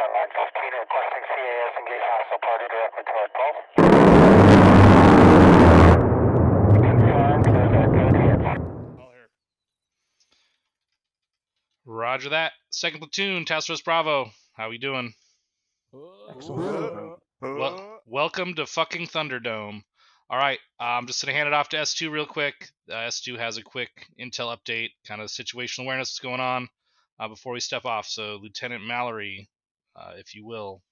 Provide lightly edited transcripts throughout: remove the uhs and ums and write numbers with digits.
Line 15 requesting CAS engage hostile party directly toward Pulse. Confirmed, those are good hits. All here. Roger that. Second platoon, Task Force Bravo. How we doing? Excellent. Welcome to fucking Thunderdome. All right, I'm just gonna hand it off to S2 real quick. S2 has a quick intel update, kind of situational awareness that's going on before we step off. So, Lieutenant Mallory, if you will.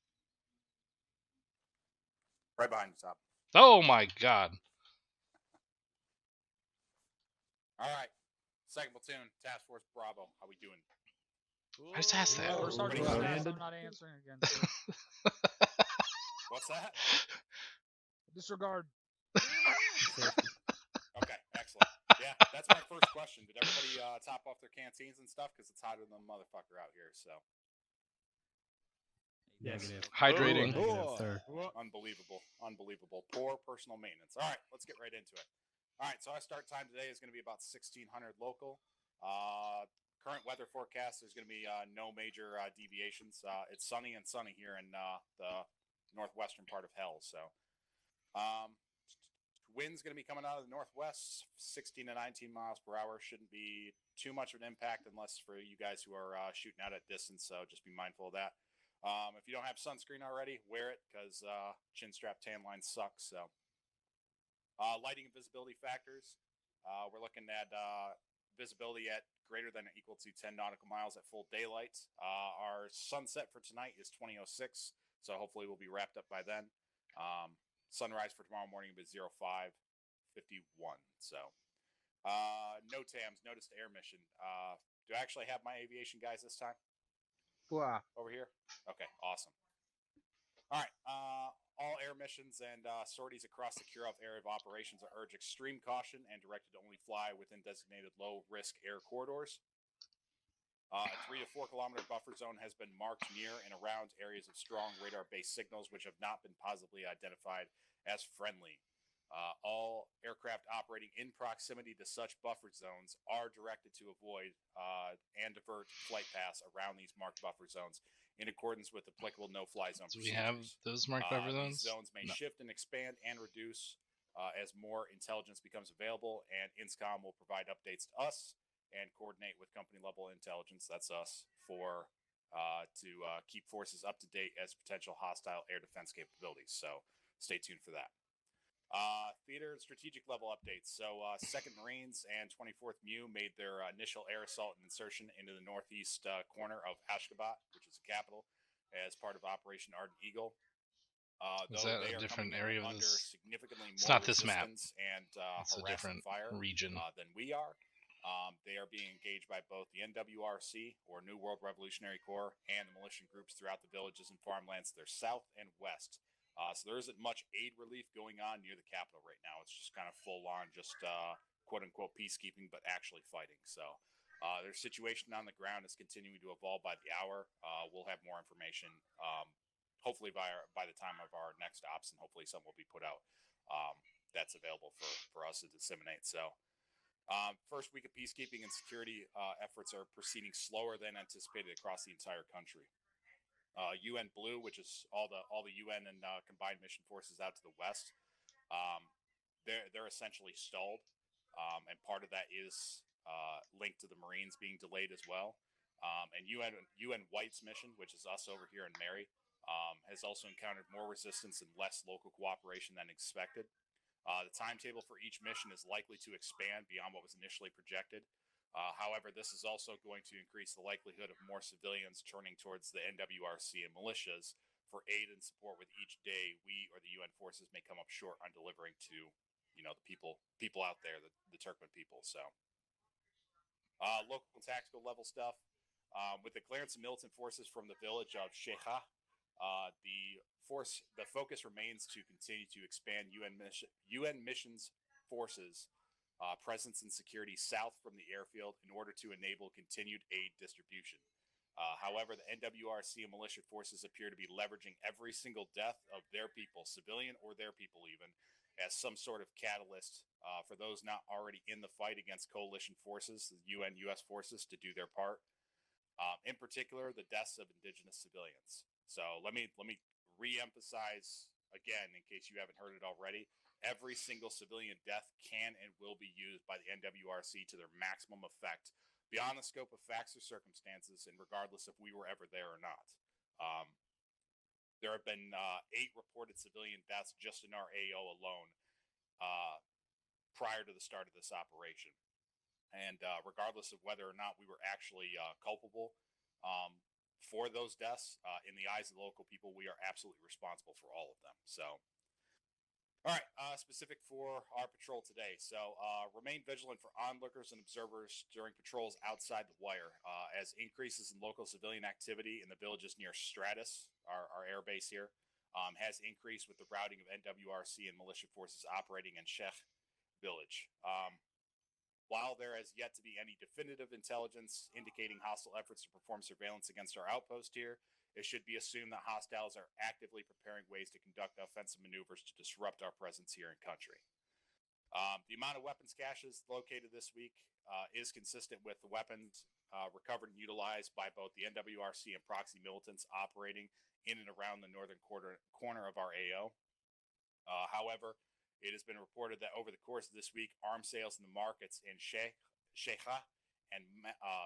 Right behind you, Top. Oh my God. All right. Second platoon, Task Force Bravo. How we doing? I just asked that. First sergeant status, I'm not answering again. Sir. What's that? Disregard. Okay, excellent. Yeah, that's my first question. Did everybody top off their canteens and stuff? Because it's hotter than a motherfucker out here, so. Negative. Hydrating. Negative, sir. Unbelievable. Poor personal maintenance. All right, let's get right into it. All right, so our start time today is going to be about 1600 local. Current weather forecast, there's going to be no major deviations. It's sunny here in the northwestern part of hell. So wind's going to be coming out of the northwest, 16 to 19 miles per hour. Shouldn't be too much of an impact unless for you guys who are shooting out at distance. So just be mindful of that. If you don't have sunscreen already, wear it because chin strap tan lines suck. So lighting and visibility factors. We're looking at visibility at greater than or equal to 10 nautical miles at full daylight. Our sunset for tonight is 20:06, so hopefully we'll be wrapped up by then. Sunrise for tomorrow morning will be 05:51. So no TAMs, notice to air mission. Do I actually have my aviation guys this time? Over here? Okay, awesome. All right, all air missions and sorties across the Kirov area of operations are urged extreme caution and directed to only fly within designated low-risk air corridors. A 3 to 4 kilometer buffer zone has been marked near and around areas of strong radar-based signals which have not been positively identified as friendly. All aircraft operating in proximity to such buffer zones are directed to avoid and divert flight paths around these marked buffer zones in accordance with applicable no-fly zone procedures. Do we have those marked buffer zones? These zones may shift and expand and reduce as more intelligence becomes available, and INSCOM will provide updates to us and coordinate with company-level intelligence, that's us, for to keep forces up to date as potential hostile air defense capabilities. So stay tuned for that. Theater and strategic level updates. So 2nd Marines and 24th MU made their initial air assault and insertion into the northeast corner of Ashgabat, which is the capital, as part of Operation Ardent Eagle. Is that a different area of this? Significantly more it's not this map. And it's a different fire region than we are. They are being engaged by both the NWRC, or New World Revolutionary Corps, and the militia groups throughout the villages and farmlands to their south and west. So there isn't much aid relief going on near the capital right now. It's just kind of full on, just quote-unquote peacekeeping, but actually fighting. So their situation on the ground is continuing to evolve by the hour. We'll have more information, hopefully by the time of our next ops, and hopefully some will be put out that's available for us to disseminate. So first week of peacekeeping and security efforts are proceeding slower than anticipated across the entire country. UN Blue, which is all the UN and combined mission forces out to the west, they're essentially stalled, and part of that is linked to the Marines being delayed as well. And UN White's mission, which is us over here in Mary, has also encountered more resistance and less local cooperation than expected. The timetable for each mission is likely to expand beyond what was initially projected. However, this is also going to increase the likelihood of more civilians turning towards the NWRC and militias for aid and support with each day we or the UN forces may come up short on delivering to, the people out there, the Turkmen people. So, local tactical level stuff. With the clearance of militant forces from the village of Sheikha, the focus remains to continue to expand UN missions forces presence and security south from the airfield in order to enable continued aid distribution. However, the NWRC and militia forces appear to be leveraging every single death of their people, civilian or their people even, as some sort of catalyst for those not already in the fight against coalition forces, the UN, US forces, to do their part. In particular, the deaths of indigenous civilians. So let me re-emphasize again, in case you haven't heard it already. Every single civilian death can and will be used by the NWRC to their maximum effect, beyond the scope of facts or circumstances, and regardless if we were ever there or not. There have been 8 reported civilian deaths just in our AO alone prior to the start of this operation. And regardless of whether or not we were actually culpable for those deaths, in the eyes of the local people, we are absolutely responsible for all of them. So, all right, specific for our patrol today. So, remain vigilant for onlookers and observers during patrols outside the wire, as increases in local civilian activity in the villages near Stratus, our air base here, has increased with the routing of NWRC and militia forces operating in Sheikh village. While there has yet to be any definitive intelligence indicating hostile efforts to perform surveillance against our outpost here, it should be assumed that hostiles are actively preparing ways to conduct offensive maneuvers to disrupt our presence here in country. The amount of weapons caches located this week is consistent with the weapons recovered and utilized by both the NWRC and proxy militants operating in and around the northern corner of our AO. However, it has been reported that over the course of this week, arms sales in the markets in Sheikha and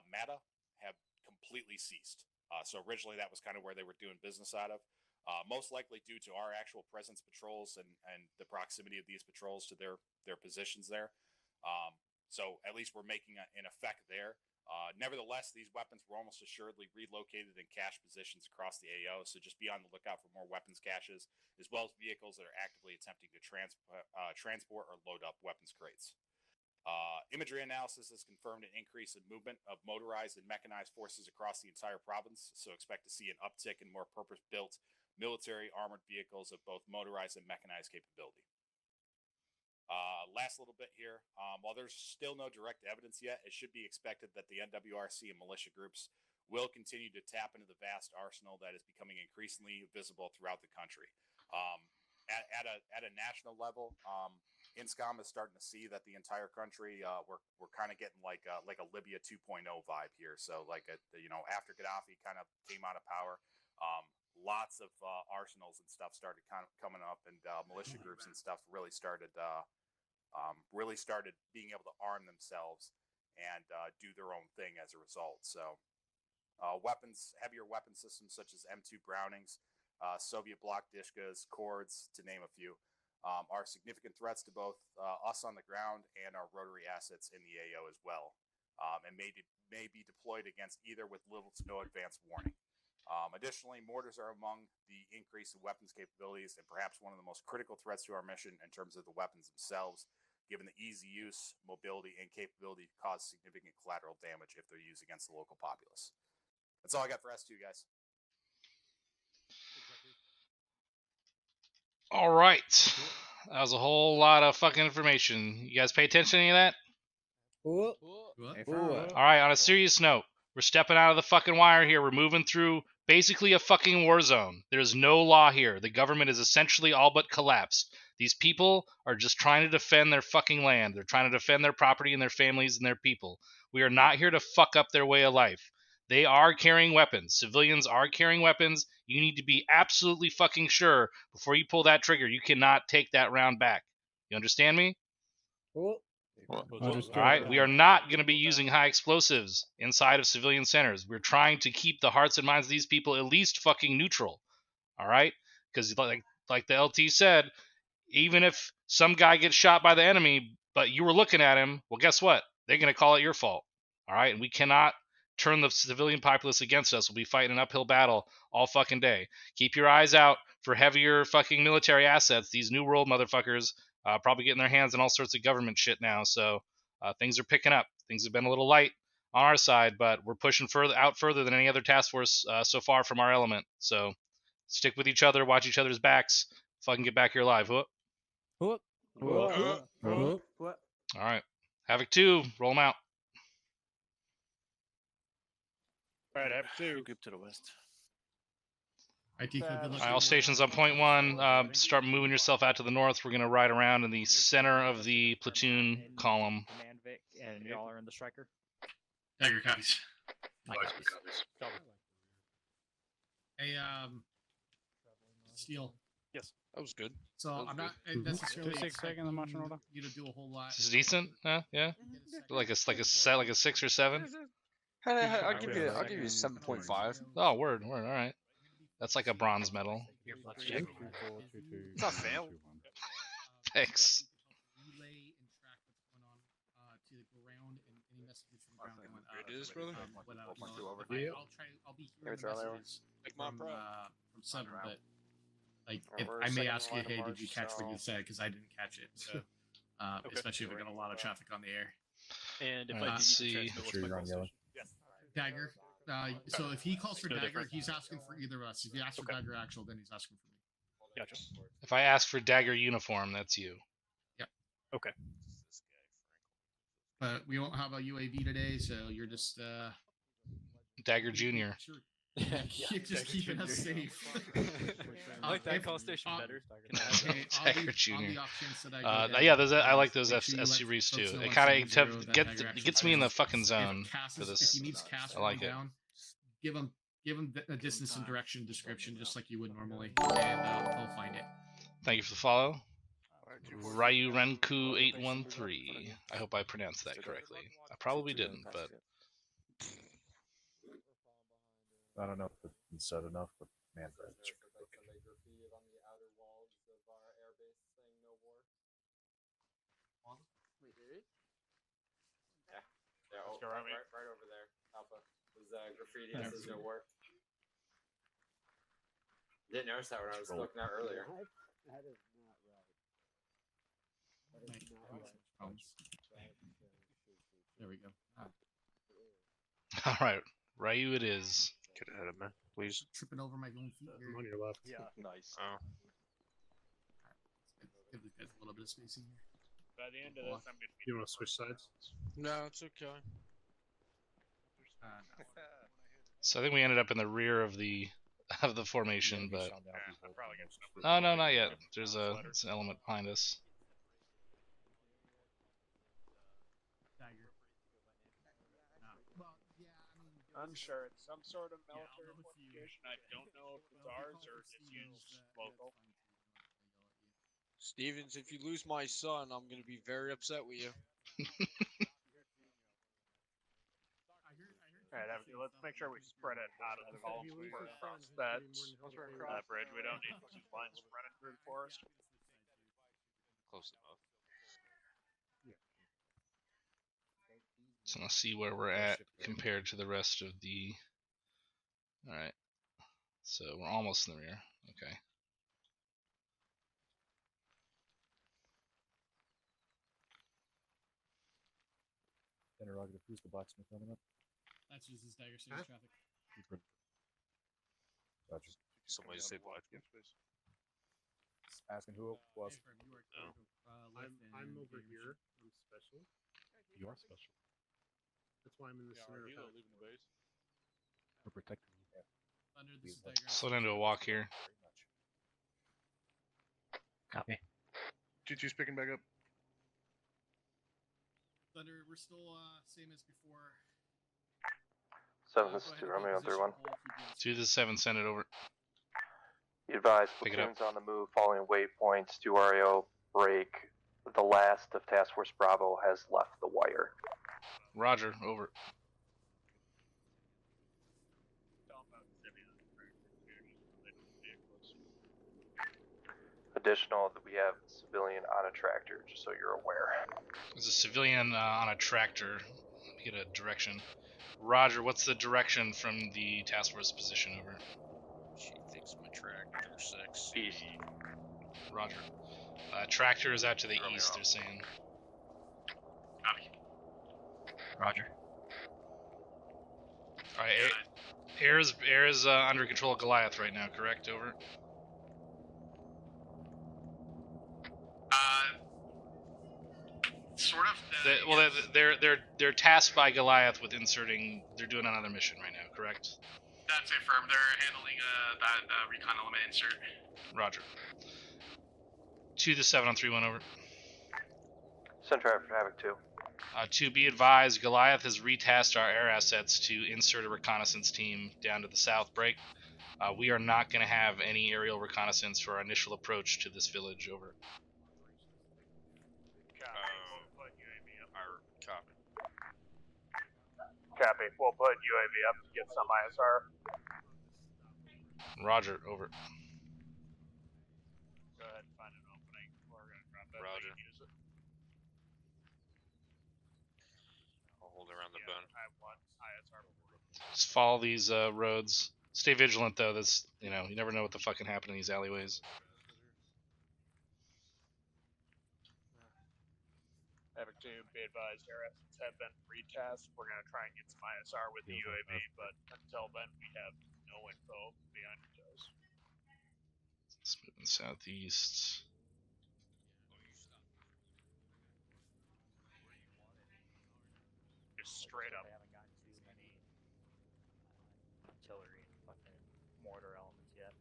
Mata have completely ceased. So originally that was kind of where they were doing business out of. Most likely due to our actual presence patrols and the proximity of these patrols to their positions there. So at least we're making an effect there. Nevertheless, these weapons were almost assuredly relocated in cache positions across the AO, so just be on the lookout for more weapons caches, as well as vehicles that are actively attempting to transport or load up weapons crates. Imagery analysis has confirmed an increase in movement of motorized and mechanized forces across the entire province, so expect to see an uptick in more purpose-built military armored vehicles of both motorized and mechanized capability. Last little bit here. While there's still no direct evidence yet, it should be expected that the NWRC and militia groups will continue to tap into the vast arsenal that is becoming increasingly visible throughout the country. At a national level, INSCOM is starting to see that the entire country, we're kind of getting like a Libya 2.0 vibe here. So after Gaddafi kind of came out of power, lots of arsenals and stuff started kind of coming up, and militia groups and stuff really started being able to arm themselves and do their own thing as a result. So heavier weapon systems such as M2 Brownings, Soviet block Dishkas, Kords, to name a few, are significant threats to both us on the ground and our rotary assets in the AO as well, and may be deployed against either with little to no advance warning. Additionally, mortars are among the increase in weapons capabilities and perhaps one of the most critical threats to our mission in terms of the weapons themselves, given the easy use, mobility, and capability to cause significant collateral damage if they're used against the local populace. That's all I got for S2, guys. All right. That was a whole lot of fucking information. You guys pay attention to any of that? What? All right, on a serious note, we're stepping out of the fucking wire here. We're moving through basically a fucking war zone. There's no law here. The government is essentially all but collapsed. These people are just trying to defend their fucking land. They're trying to defend their property and their families and their people. We are not here to fuck up their way of life. They are carrying weapons. Civilians are carrying weapons. You need to be absolutely fucking sure before you pull that trigger. You cannot take that round back. You understand me? Understood. All right, we are not going to be using high explosives inside of civilian centers. We're trying to keep the hearts and minds of these people at least fucking neutral. All right, because like the LT said, even if some guy gets shot by the enemy, but you were looking at him, well, guess what? They're going to call it your fault. All right, and we cannot turn the civilian populace against us. We'll be fighting an uphill battle all fucking day. Keep your eyes out for heavier fucking military assets. These New World motherfuckers probably getting their hands on all sorts of government shit now. So things are picking up. Things have been a little light on our side, but we're pushing further than any other task force so far from our element. So stick with each other, watch each other's backs. Fucking get back here alive. Whoop. All right. Havoc 2, roll them out. All right, I have 2. Group to the west. All right, all stations on point 1. Start moving yourself out to the north. We're going to ride around in the center of the platoon column. Command Vic, and y'all are in the striker. Tiger copies. My copies. Hey, Hey, Steel. Yes. That was good. So That was I'm not good. necessarily 2-6 expecting second, the marching order. you to do a whole lot. This is decent. Yeah. Like a 6 or 7. I'll give you 7.5. Oh, word. All right. That's like a bronze medal. It's not fail. Thanks. Relay and track what's going on to the ground and any messages from the ground going It is, brother. I'll be hearing the messages Make mine proud. from Sutter, but like I may ask you, hey, did you catch what you said? Because I didn't catch it. So especially if we got a lot of traffic on the air. And if I Let's do need see. to transmit, what's my call station? Dagger. So if he calls for No Dagger, different. he's asking for either of us. If he asks for Dagger Actual, then he's asking for me. Gotcha. If I ask for dagger uniform, that's you. Okay. But we won't have a UAV today, so you're just Dagger Junior. Sure. You're just keeping us safe. I like that If- call station better. Okay, Dagger Junior. on the off chance that I go down, Yeah, those I like those make sure you SC let Reefs folks too. know It on kind of 70 that Dagger Actual gets me in the fails. fucking If zone Cass for is- this. If he needs Cass I like going it. down, give him a distance and direction description just like you would normally, and he'll find it. Thank you for the follow. Ryu Renku 813. I hope I pronounced that correctly. I probably didn't, but I don't know if it's said enough, but man, Yeah, right over there. Alpha. There's graffiti that says no war. Didn't notice that when I was looking at earlier. That is not right. There we go. all right, Ryu it is. Get ahead of me, please. Tripping over my own feet here. I'm on your left. Yeah. Nice. Give these guys a little bit of spacing here. By the end of this, I'm going to be. You want to switch sides? No, it's okay. So I think we ended up in the rear of the formation, but I'm probably going to. oh no, not yet. There's an element behind us. Dagger. Well, yeah, I mean, Unsure. It's some sort of yeah, military I'll know if you- fortification. I don't know if it's Well, ours if you or call if for it's signals, used that's local. fine too. Stevens, if you lose my son, I'm going to be very upset with you. Alright, let's make sure we spread it out of the columns before we cross that bridge. We don't need two lines running through the forest. Close enough. So let's see where we're at compared to the rest of the. All right, so we're almost in the rear. Okay. interrogative. Who's the blacksmith coming up? That's just his Dagger City's traffic. Roger. Somebody say black. Asking who it was. Hey, Fred, you are No. left I'm and over Dagger here. I'm special. You are special. That's why I'm in the center of that. We're protecting you. Thunder, this is Dagger Slow down to a walk here. Very much. Copy. G2's picking back up. Thunder, we're still same as before. 7, this is 2, Romeo 31. 2 to the 7, send it over. You advise Pick it up. platoons on the move following waypoints to RAO break. The last of Task Force Bravo has left the wire. Roger, over. Additional, we have civilian on a tractor, just so you're aware. There's a civilian on a tractor. Let me get a direction. Roger, what's the direction from the task force position over? She thinks my tractor sexy. East. Roger. Tractor is out to the east, they're saying. Copy. Roger. Alright, air is under control of Goliath right now, correct? Over. Sort of. Well, they're tasked by Goliath with inserting. They're doing another mission right now, correct? That's it, firm. They're handling that recon element insert. Roger. 2 to 7 on 3-1 over. Send traffic for Havoc 2. To be advised, Goliath has retasked our air assets to insert a reconnaissance team down to the south break. We are not going to have any aerial reconnaissance for our initial approach to this village. Over. Copy. We'll put UAV up to get some ISR. Roger. Over. Go ahead and find an opening. We're going to drop that. Roger. Use it. I'll hold around the bend. I want ISR. Just follow these roads. Stay vigilant, though. That's, you never know what the fuck can happen in these alleyways. Havoc 2, be advised, air assets have been retasked. We're going to try and get some ISR with the UAV, but until then, we have no info. Be on your toes. It's moving southeast. Just straight up. They haven't gotten too many artillery and fucking mortar elements yet.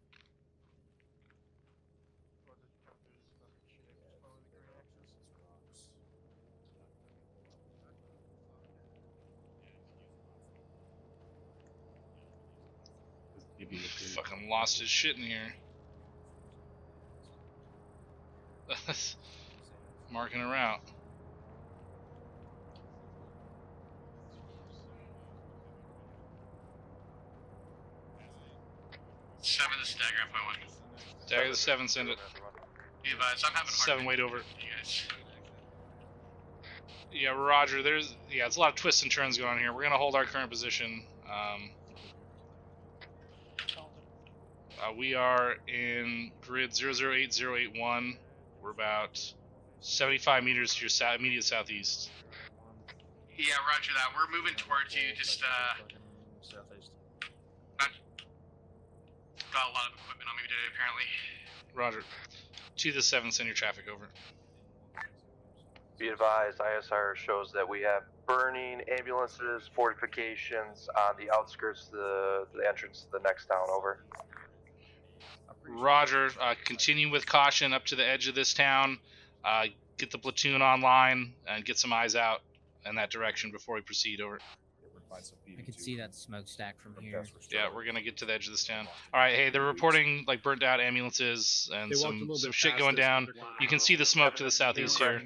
Fucking lost his shit in here. Marking a route. Seven, this is Dagger, I'm going. Dagger the 7, send it. Be advised, I'm having a hard 7, wait over. You guys. Yeah, Roger. It's a lot of twists and turns going on here. We're gonna hold our current position. We are in grid 008081. We're about 75 meters to your immediate southeast. Yeah, roger that. We're moving towards you, just, not got a lot of equipment on me today, apparently. Roger. 2 to 7, send your traffic over. Be advised, ISR shows that we have burning ambulances, fortifications on the outskirts of the entrance to the next town. Over. Roger. Continue with caution up to the edge of this town. Get the platoon online and get some eyes out in that direction before we proceed. Over. I can see that smokestack from here. Yeah, we're gonna get to the edge of this town. All right, hey, they're reporting like burnt out ambulances and some shit going down. You can see the smoke to the southeast here.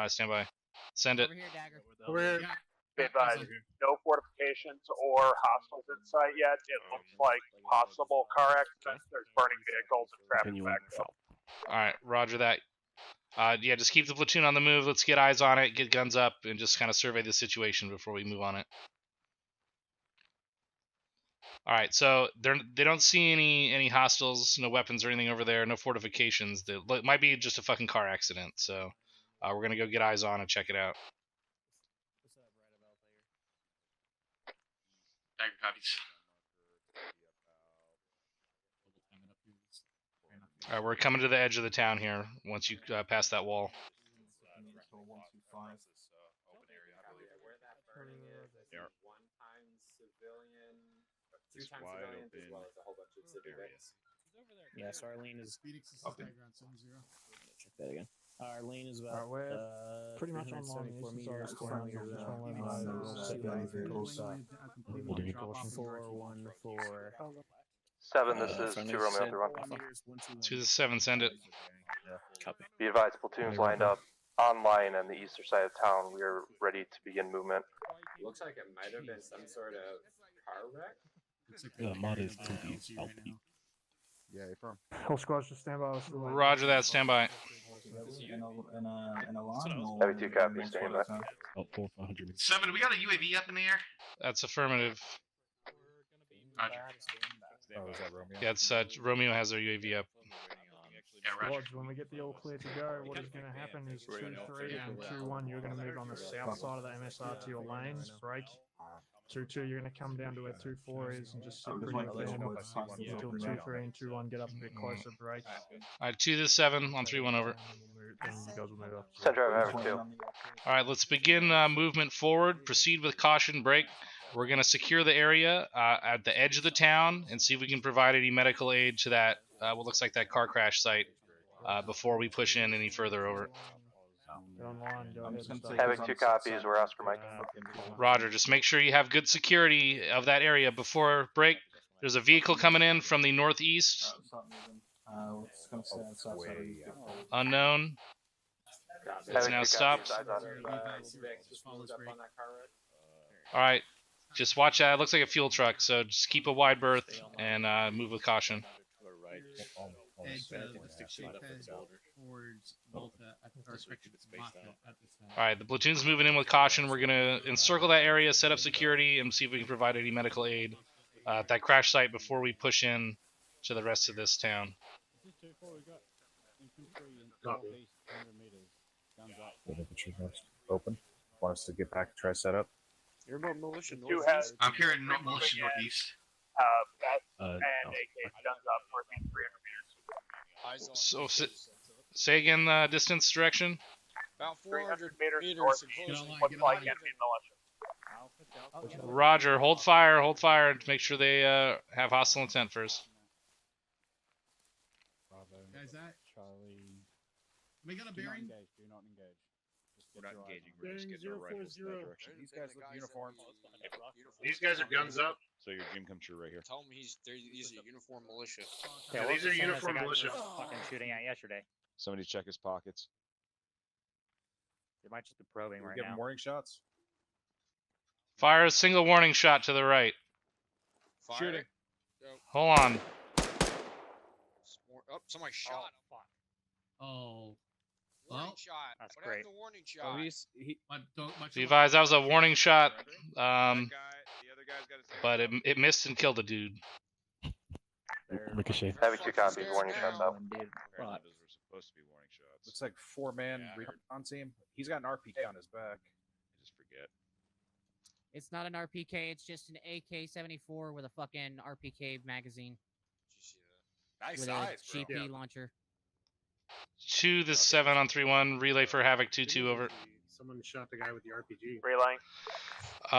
Stand by. Send it. Over here, Dagger. Over here. Be advised, no fortifications or hostiles in sight yet. It looks like possible car accidents. There's burning vehicles and traffic backfill. All right, roger that. Yeah, just keep the platoon on the move. Let's get eyes on it, get guns up, and just kind of survey the situation before we move on it. All right, so they don't see any hostiles, no weapons or anything over there, no fortifications. It might be just a fucking car accident. So we're gonna go get eyes on and check it out. Dagger copies. All right, we're coming to the edge of the town here. Once you pass that wall. Yes, our lane is. Okay. Check that again. Our lane is about pretty much on long. 374 This is our meters square. from 414. 7, this is 2 Romeo 31. 2 to 7, send it. Copy. Be advised, platoons lined up online on the eastern side of town. We are ready to begin movement. Looks like it might have been some sort of car wreck. The mod is to the LP. Yeah, affirm. Whole squad's just stand by. Roger that, stand by. Heavy 2 copy, stand by. 7, we got a UAV up in the air? That's affirmative. Roger. Oh, is that Romeo? Yeah, it's Romeo has their UAV up. Yeah, roger. When we get the all clear to go, what is going to happen is 2-3 and 2-1. You're going to move on the south side of the MSR to your lanes. Break. 2-2. You're going to come down to where 2-4 is and just sit pretty firm until 2-3 and 2-1 get up a bit closer. Break. All right, 2 to 7 on 3-1 over. Then you guys will move up. Send driver Havoc 2. All right, let's begin movement forward. Proceed with caution. Break. We're going to secure the area at the edge of the town and see if we can provide any medical aid to that, what looks like that car crash site, before we push in any further. Over. Havoc 2 copies, we're Oscar Mike. Roger, just make sure you have good security of that area before break. There's a vehicle coming in from the northeast. Unknown. It's now stopped. Alright. Just watch out. It looks like a fuel truck, so just keep a wide berth and move with caution. Alright, the platoon's moving in with caution. We're going to encircle that area, set up security, and see if we can provide any medical aid at that crash site before we push in to the rest of this town. Open. Want us to get back, try set up? You're about militia northeast. I'm here in militia northeast. And AK guns up for 300 meters. So, say again the distance direction? About 300 meters northeast. Looks like enemy militia. Roger, hold fire to make sure they have hostile intent first. Guys, that Charlie. we got a bearing. Do not engage. We're not engaging. We're just getting our rifles in that direction. These guys with uniforms. These guys have guns up. So your dream come true right here. Tell him these are uniform militia. Yeah, these are uniform militia. Fucking shooting at yesterday. Somebody check his pockets. They might just be probing right Give now. them warning shots. Fire a single warning shot to the right. Fire. Shooting. Hold on. Oh, somebody shot. Oh. Warning Well, shot. that's What great. happened to warning shot? Be advised, that was a warning shot, The other guy's got his but it missed and killed a dude. Ricochet. Having 2 copies, warning shots up. Those were supposed to be warning shots. Looks like 4-man recon team. He's got an RPK on his back. I just forget. It's not an RPK. It's just an AK-74 with a fucking RPK magazine. Nice with eyes, a bro. GP launcher. 2 the 7 on 3-1. Relay for Havoc 2-2 over. Someone shot the guy with the RPG. Relaying.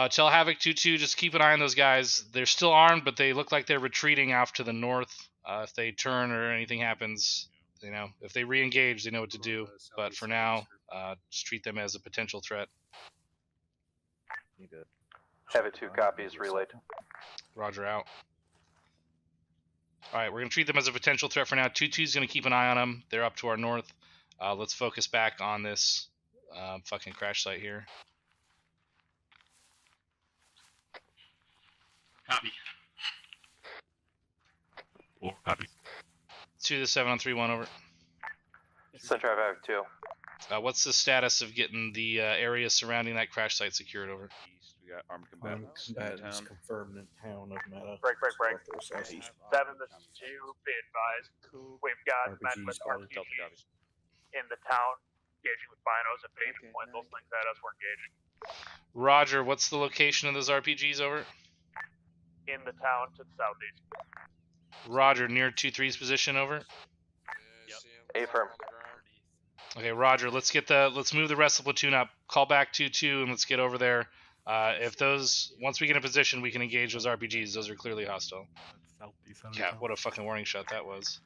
Tell Havoc 2-2, just keep an eye on those guys. They're still armed, but they look like they're retreating off to the north. If they turn or anything happens, you know, if they re-engage, they know what to do. But for now, just treat them as a potential threat. Havoc 2 copies, relayed. Roger, out. Alright, we're going to treat them as a potential threat for now. 2-2's going to keep an eye on them. They're up to our north. Let's focus back on this fucking crash site here. Copy. Copy. 2 the 7 on 3-1 over. Center of Havoc 2. What's the status of getting the area surrounding that crash site secured over? East, we got armed combatants in Combatants town. confirmed in town of Meta. Break. 7, this is 2. Be advised. We've got men with RPGs in the town, engaging with binos. If they even point those things at us, we're engaging. Roger, what's the location of those RPGs over? In the town to the southeast. Roger, near 2-3's position over. Affirm. Okay, Roger, let's move the rest of the platoon up. Call back 2-2 and let's get over there. Once we get in position, we can engage those RPGs. Those are clearly hostile. Yeah, what a fucking warning shot that was.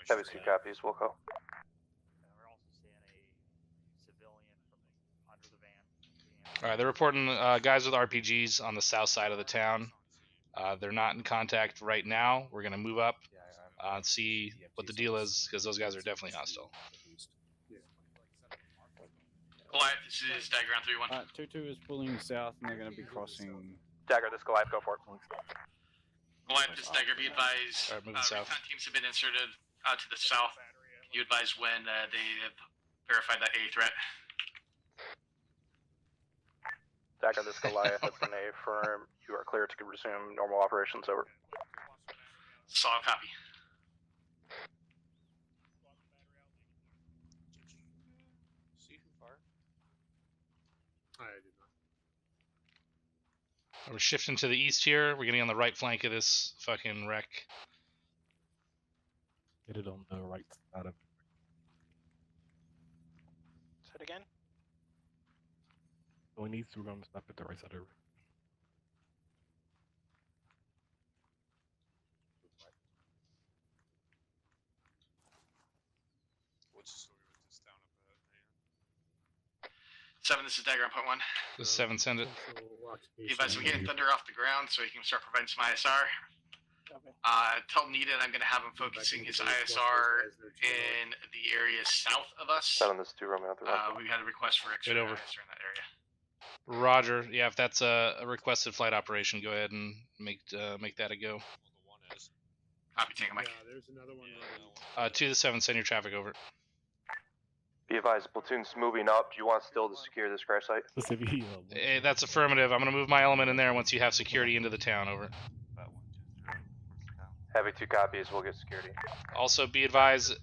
Havoc 2 copies, Wilco. Alright, they're reporting guys with RPGs on the south side of the town. They're not in contact right now. We're going to move up and see what the deal is, because those guys are definitely hostile. Goliath, this is Dagger on 3-1. 2-2 is pulling south and they're going to be crossing. Dagger, this Goliath, go for it. Goliath, this Dagger, be advised. Alright, moving south. Recon teams have been inserted out to the south. You advise when they have verified that A threat. Dagger, this Goliath, that's an affirm. You are clear to resume normal operations, over. Solid copy. I did not. We're shifting to the east here. We're getting on the right flank of this fucking wreck. Get it on the right side of. Say it again. Going east, we're going to stop at the right side of. What's the story with this town up ahead? 7, this is Dagger on point 1. The 7, send it. Be advised, we're getting Thunder off the ground, so you can start providing some ISR. Tell Nita I'm going to have him focusing his ISR in the area south of us. 7, this is 2 Romeo 3 1. We had a request for extra over. ISR in that area. Roger. Yeah, if that's a requested flight operation, go ahead and make that a go. Copy, taking Mike. There's another one. 2 to 7, send your traffic over. Be advised, platoon's moving up. Do you want still to secure this crash site? Hey, that's affirmative. I'm going to move my element in there once you have security into the town, over. Having 2 copies, we'll get security. Also, be advised,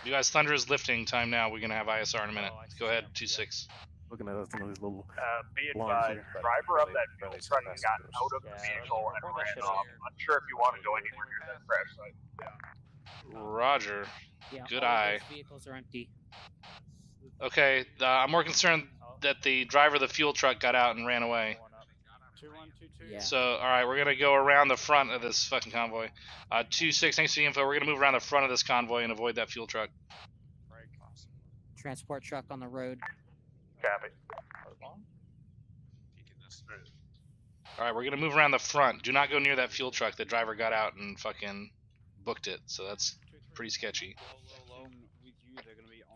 Thunder is lifting time now. We're going to have ISR in a minute. Go ahead, 2-6. Looking at us in these little. Be advised, driver of that fuel truck got out of the vehicle and ran off. I'm unsure if you want to go anywhere near that crash site. Roger. Yeah, Good all of eye. those vehicles are empty. Okay, I'm more concerned that the driver of the fuel truck got out and ran away. 2122. Yeah. So, alright, we're going to go around the front of this fucking convoy. 2-6, thanks for the info. We're going to move around the front of this convoy and avoid that fuel truck. Transport truck on the road. Copy. Alright, we're going to move around the front. Do not go near that fuel truck. The driver got out and fucking booked it, so that's pretty sketchy.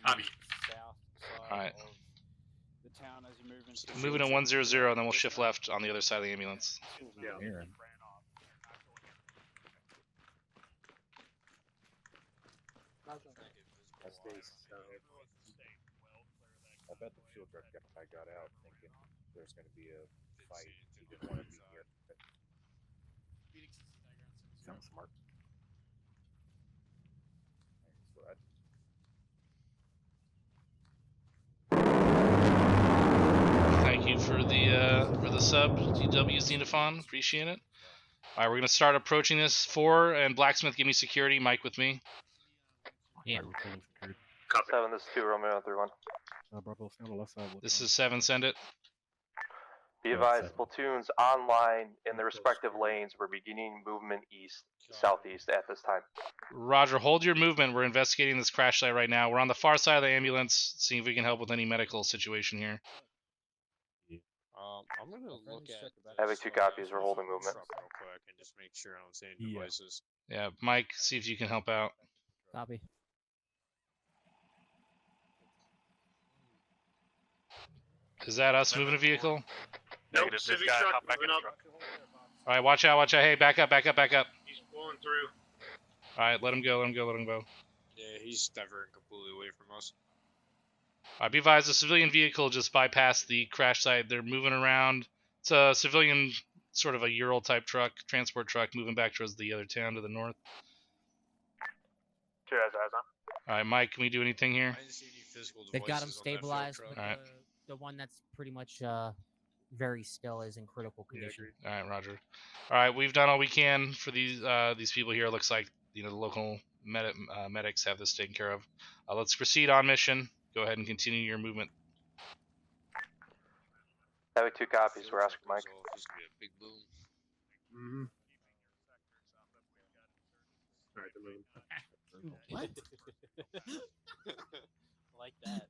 Copy. Alright. The town as you move into Moving to 100, and then we'll shift left on the other side of the ambulance. Yeah. I bet the fuel truck guy got out thinking there's going to be a fight. He didn't want to be here. Sounds smart. Thank you for the sub, DW Xenophon. Appreciate it. Alright, we're gonna start approaching this. 4 and Blacksmith, give me security. Mike with me. Yeah. 7, this is 2 Romeo 3 1. Bravo, stay on the left side. This is 7, send it. Be advised, platoons online in their respective lanes. We're beginning movement southeast at this time. Roger, hold your movement. We're investigating this crash site right now. We're on the far side of the ambulance, seeing if we can help with any medical situation here. I'm gonna look at Having 2 copies, we're holding movement. real quick and just make sure I don't see any devices. Yeah, Mike, see if you can help out. Copy. Is that us moving a vehicle? Nope, civic truck moving up. Alright, watch out, watch out. Hey, back up, back up, back up. He's pulling through. Alright, let him go, let him go, let him go. Yeah, he's diverting completely away from us. Be advised, a civilian vehicle just bypassed the crash site. They're moving around. It's a civilian, sort of a Ural type truck, transport truck, moving back towards the other town to the north. 2 eyes on. Alright, Mike, can we do anything here? I didn't see any physical They've got him devices on that fuel stabilized, truck. but Alright. the one that's pretty much very still is in critical condition. Alright, Roger. Alright, we've done all we can for these people here. It looks like the local medics have this taken care of. Let's proceed on mission. Go ahead and continue your movement. Having 2 copies, we're asking Mike. This could be a big boom. Mm-hmm. Alright, the moon. What? Like that.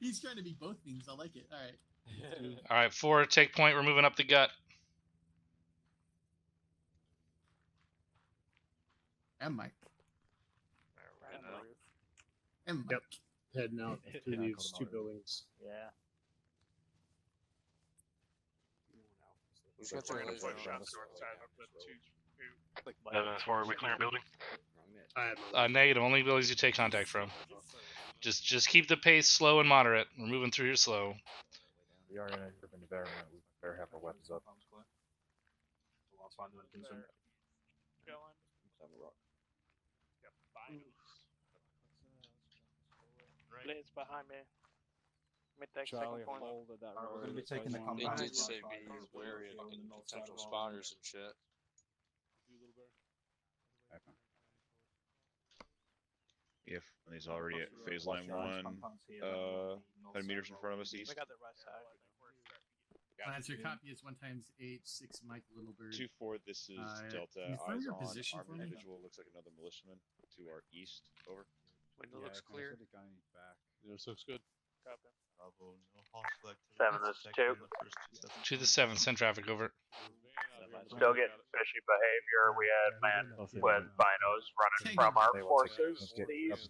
He's trying to be both things. I like it. All right. Alright, 4, take point. We're moving up the gut. And Mike. And Mike. Yep. Heading out through these 2 buildings. Yeah. Who's got their laser on? Evan, forward, we clear building. I had my Negative, only buildings you take contact from. Just keep the pace slow and moderate. We're moving through here slow. We are in an urban environment. We better have our weapons up. Blitz behind me. Mid-deck Charlie, second point. hold at that road. We're gonna be taking the It combat. did say be wary of potential spotters and shit. If he's already at phase line 1, 100 meters in front of us east. We got the right side. Lancer, copy is 1 times 8, 6 Mike Littlebird. 2-4, this is Delta. Can you find Eyes your on. position Armed for me? individual looks like another militiaman to our east. Over. Window looks clear. Yours looks good. 7, this is 2. 2 to 7, send traffic over. Still getting fishy behavior. We had men with binos running from our forces to the east.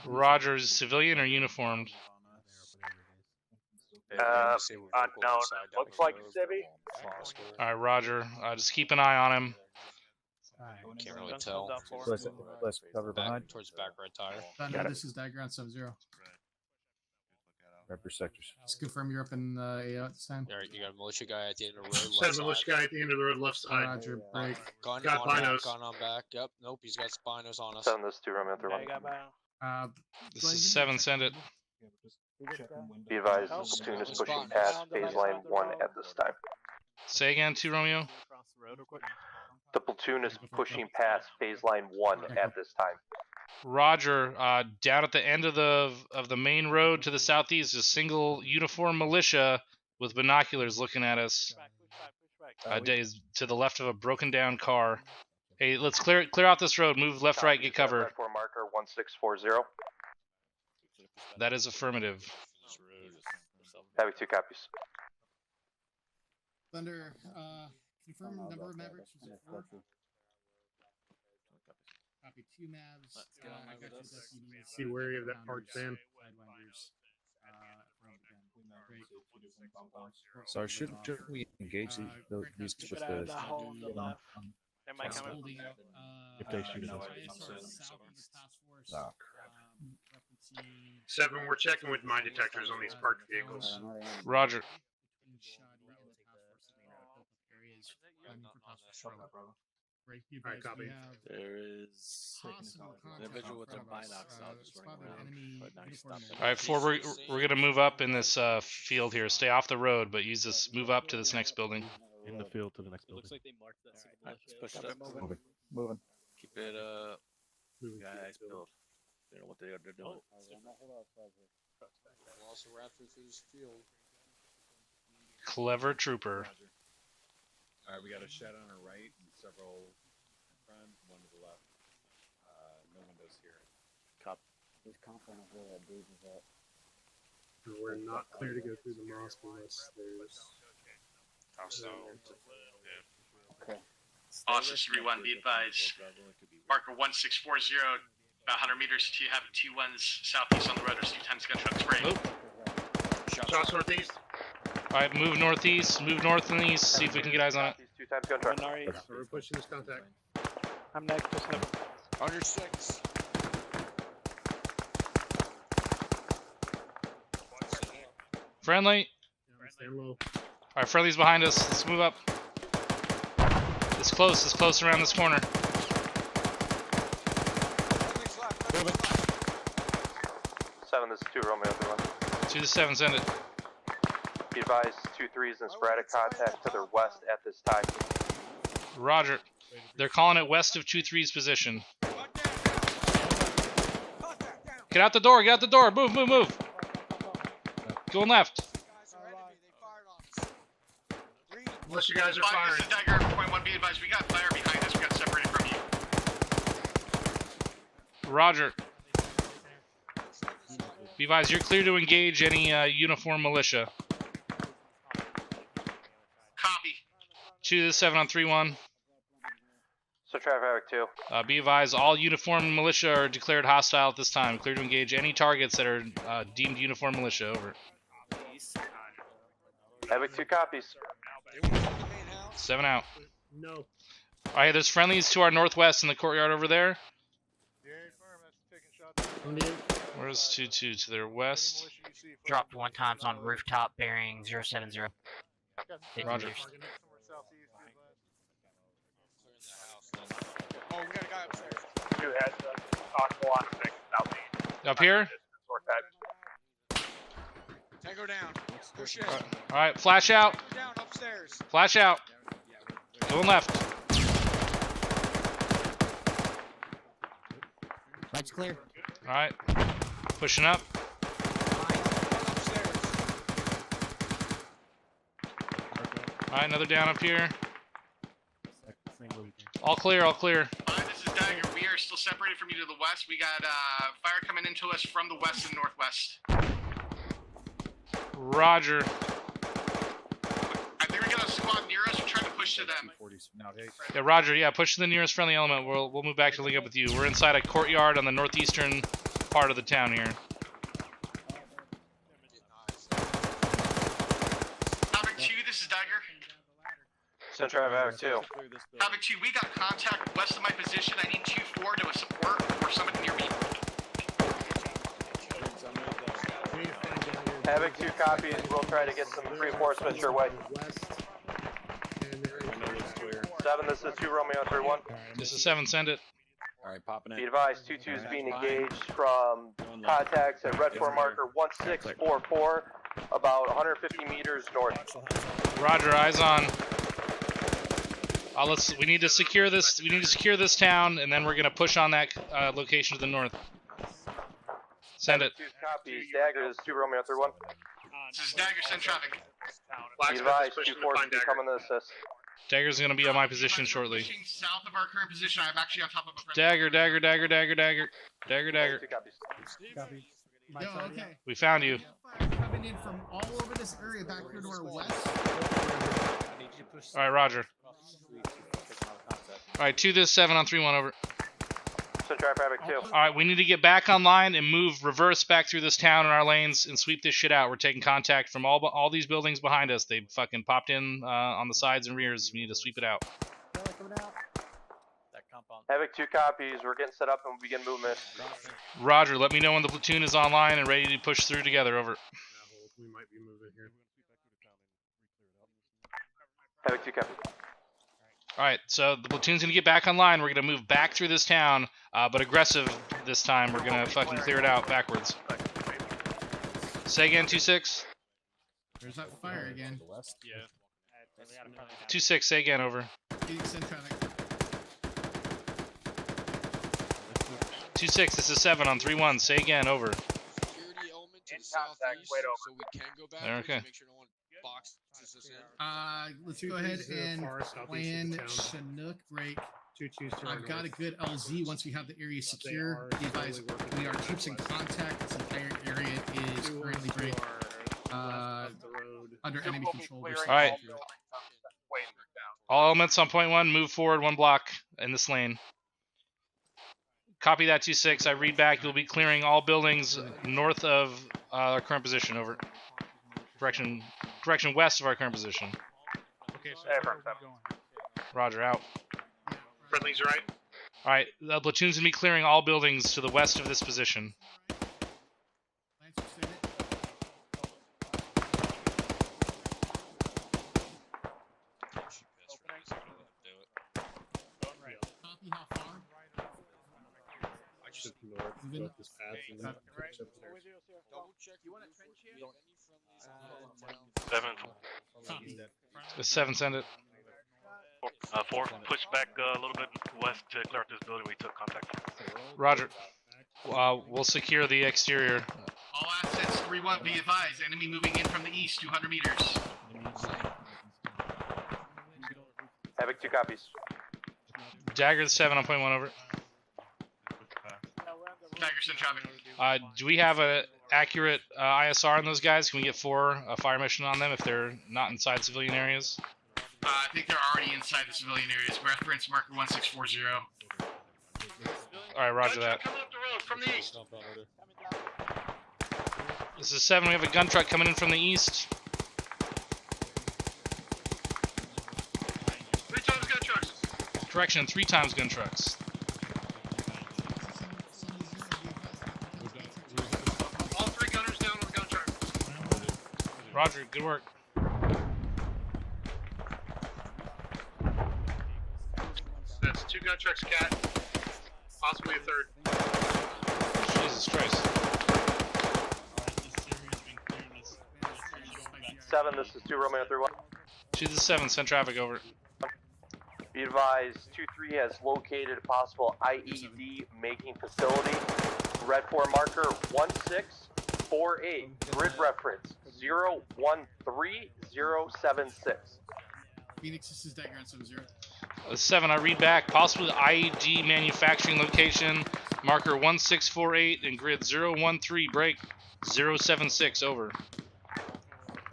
Roger, is civilian or uniformed? Unknown. Looks like Civvy. Alright, Roger. Just keep an eye on him. Can't really tell. Let's cover behind. Towards back right tire. Thunder, this is Diagram 7-0. Grab your sectors. Just confirm you're up in AO at this time. Alright, you got a militia guy at the end of the road. Says militia guy at the end of the road, left side. Roger, break. Gun Got on back, binos. gun on back. Yep, nope, he's got binos on us. 7, this is 2, Romeo 31. This is 7, send it. Be advised, the platoon is pushing past phase line 1 at this time. Say again, 2 Romeo. The platoon is pushing past phase line 1 at this time. Roger, down at the end of the main road to the southeast, a single uniformed militia with binoculars looking at us. To the left of a broken down car. Hey, let's clear out this road. Move left, right, get cover. For marker 1640. That is affirmative. Havoc 2 copies. Thunder, confirm number of Mavericks. Was it 4? Copy 2 Mavs. I got your deputy. Be wary of that parked van. So shouldn't we engage these with the? If they shoot us. No. 7, we're checking with mine detectors on these parked vehicles. Roger. Alright, copy. There is an individual with a binocs out just running around. But nice stuff. Alright, 4, we're gonna move up in this field here. Stay off the road, but use this. Move up to this next building. In the field to the next building. Looks like they marked that. Alright, let's push it up. Moving. Keep it guys build. They know what they're doing. We'll also wrap through this field. Clever trooper. Alright, we got a shed on our right and several in front, one to the left. No windows here. He's confident of where that dude is at. We're not clear to go through the mosque unless there's. Okay. Officer 3-1, be advised. Marker 1640, about 100 meters to Havoc 2-1's southeast on the road. There's 2 times gunshot spray. Shots northeast. Alright, move northeast, move north and east, see if we can get eyes on it. 2 times gunshot. So we're pushing this contact. I'm next. Under 6. Friendly. Stand low. Alright, friendly's behind us. Let's move up. It's close around this corner. 7, this is 2, Romeo 31. 2 to 7, send it. Be advised, 2 3s in sporadic contact to their west at this time. Roger. They're calling it west of 2-3's position. Get out the door, move. Going left. Unless you guys are firing. This is Dagger 4.1, be advised, we got fire behind us, we got separated from you. Roger. Be advised, you're clear to engage any uniformed militia. Copy. 2 to 7 on 3-1. So traffic Havoc 2. Be advised, all uniformed militia are declared hostile at this time. Clear to engage any targets that are deemed uniformed militia. Over. Havoc 2 copies. 7 out. No. Alright, there's friendlies to our northwest in the courtyard over there. Where's 2-2 to their west? Dropped 1 times on rooftop bearing 070. Roger. Oh, we got a guy upstairs. 2 heads up. Aqua 6 southeast. Up here? Tango down. Push in. Alright, flash out. Down upstairs. Flash out. Going left. Lights clear. Alright. Pushing up. Alright, another down up here. All clear. This is Dagger. We are still separated from you to the west. We got fire coming into us from the west and northwest. Roger. I think we got a squad near us. We're trying to push to them. Yeah, Roger. Yeah, push to the nearest friendly element. We'll move back to link up with you. We're inside a courtyard on the northeastern part of the town here. Havoc 2, this is Dagger. Central Havoc 2. Havoc 2, we got contact west of my position. I need 2-4 to a support or someone near me. Havoc 2 copies. We'll try to get some reinforcements your way. 7, this is 2 Romeo 3-1. This is 7, send it. Alright, popping Be it. advised, 2-2 is being engaged from contacts at red 4 marker 1644, about 150 meters north. Roger, eyes on. We need to secure this. We need to secure this town, and then we're gonna push on that location to the north. Send it. 2 copies. Dagger, this is 2 Romeo 3-1. This is Dagger, send traffic. Be advised, 2-4 is coming to assist. Dagger's gonna be on my position shortly. Pushing south of our current position. I'm actually on top of a friend. Dagger. Yo, okay. We found you. Coming in from all over this area back here to our west. All right, Roger. All right, 2 this 7 on 3-1 over. Central Havoc 2. All right, we need to get back online and move reverse back through this town in our lanes and sweep this shit out. We're taking contact from all these buildings behind us. They fucking popped in on the sides and rears. We need to sweep it out. Havoc 2 copies. We're getting set up and we'll begin movement. Roger, let me know when the platoon is online and ready to push through together. Over. We might be moving here. Havoc 2 copies. All right, so the platoon's gonna get back online. We're gonna move back through this town, but aggressive this time. We're gonna fucking clear it out backwards. Say again, 2-6. There's that fire again. Yeah. 2-6. Say again. Over. Send traffic. 2-6. This is 7 on 3-1. Say again. Over. Security element to the southeast, so we can go back. Okay. Make sure no one boxes us in. Let's go ahead and plan Chinook break. I've got a good LZ once we have the area secure. Be advised, we are troops in contact. This entire area is currently break under enemy control. All right. All elements on point 1. Move forward 1 block in this lane. Copy that, 2-6. I read back. You'll be clearing all buildings north of our current position. Over. Correction, west of our current position. Okay, so Roger, out. Friendly's right. All right, the platoon's gonna be clearing all buildings to the west of this position. The 7, send it. 4, push back a little bit west to clear out this building we took contact from. Roger. We'll secure the exterior. All assets 3-1, be advised. Enemy moving in from the east, 200 meters. Havoc 2 copies. Dagger, the 7 on point 1 over. Dagger, send traffic. Do we have a accurate ISR on those guys? Can we get 4 fire mission on them if they're not inside civilian areas? I think they're already inside the civilian areas. Reference marker 1640. All right, roger that. Coming up the road from the east. This is 7. We have a gun truck coming in from the east. 3 times gun trucks. Correction, 3 times gun trucks. All 3 gunners down on the gun truck. Roger, good work. That's 2 gun trucks, Cat. Possibly a 3rd. Jesus Christ. 7, this is 2 Romeo 3-1. 2 to 7, send traffic over. Be advised, 2-3 has located a possible IED making facility. Red 4 marker 1648. Grid reference 013076. Phoenix, this is Dagger on 70. 7, I read back. Possible IED manufacturing location. Marker 1648 and grid 013. Break 076. Over.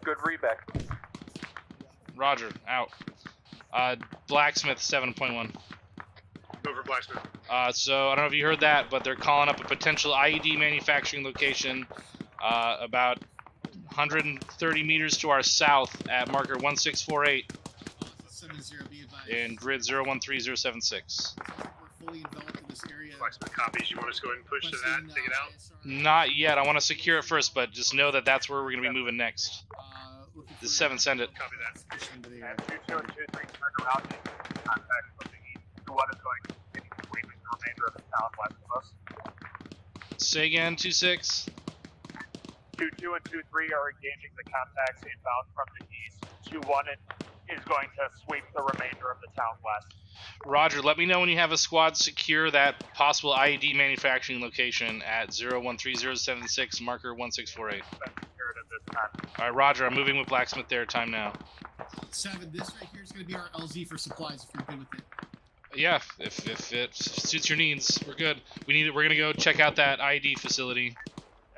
Good readback. Roger. Out. Blacksmith 7.1. Over Blacksmith. So I don't know if you heard that, but they're calling up a potential IED manufacturing location about 130 meters to our south at marker 1648 in grid 013076. We're fully enveloped in this area. Blacksmith copies. You want us to go ahead and push to that and take it out? Not yet. I want to secure it first, but just know that that's where we're going to be moving next. The 7, send it. Copy that. And 2-2 and 2-3 turn around and contact from the east. 2-1 is going to continue sweeping the remainder of the town west of us. Say again, 2-6. 2-2 and 2-3 are engaging the contacts inbound from the east. 2-1 is going to sweep the remainder of the town west. Roger, let me know when you have a squad secure that possible IED manufacturing location at 013076, marker 1648. Alright, Roger, I'm moving with Blacksmith there. Time now. 7, this right here is going to be our LZ for supplies if you're good with it. Yeah, if it suits your needs, we're good. We're gonna go check out that IED facility.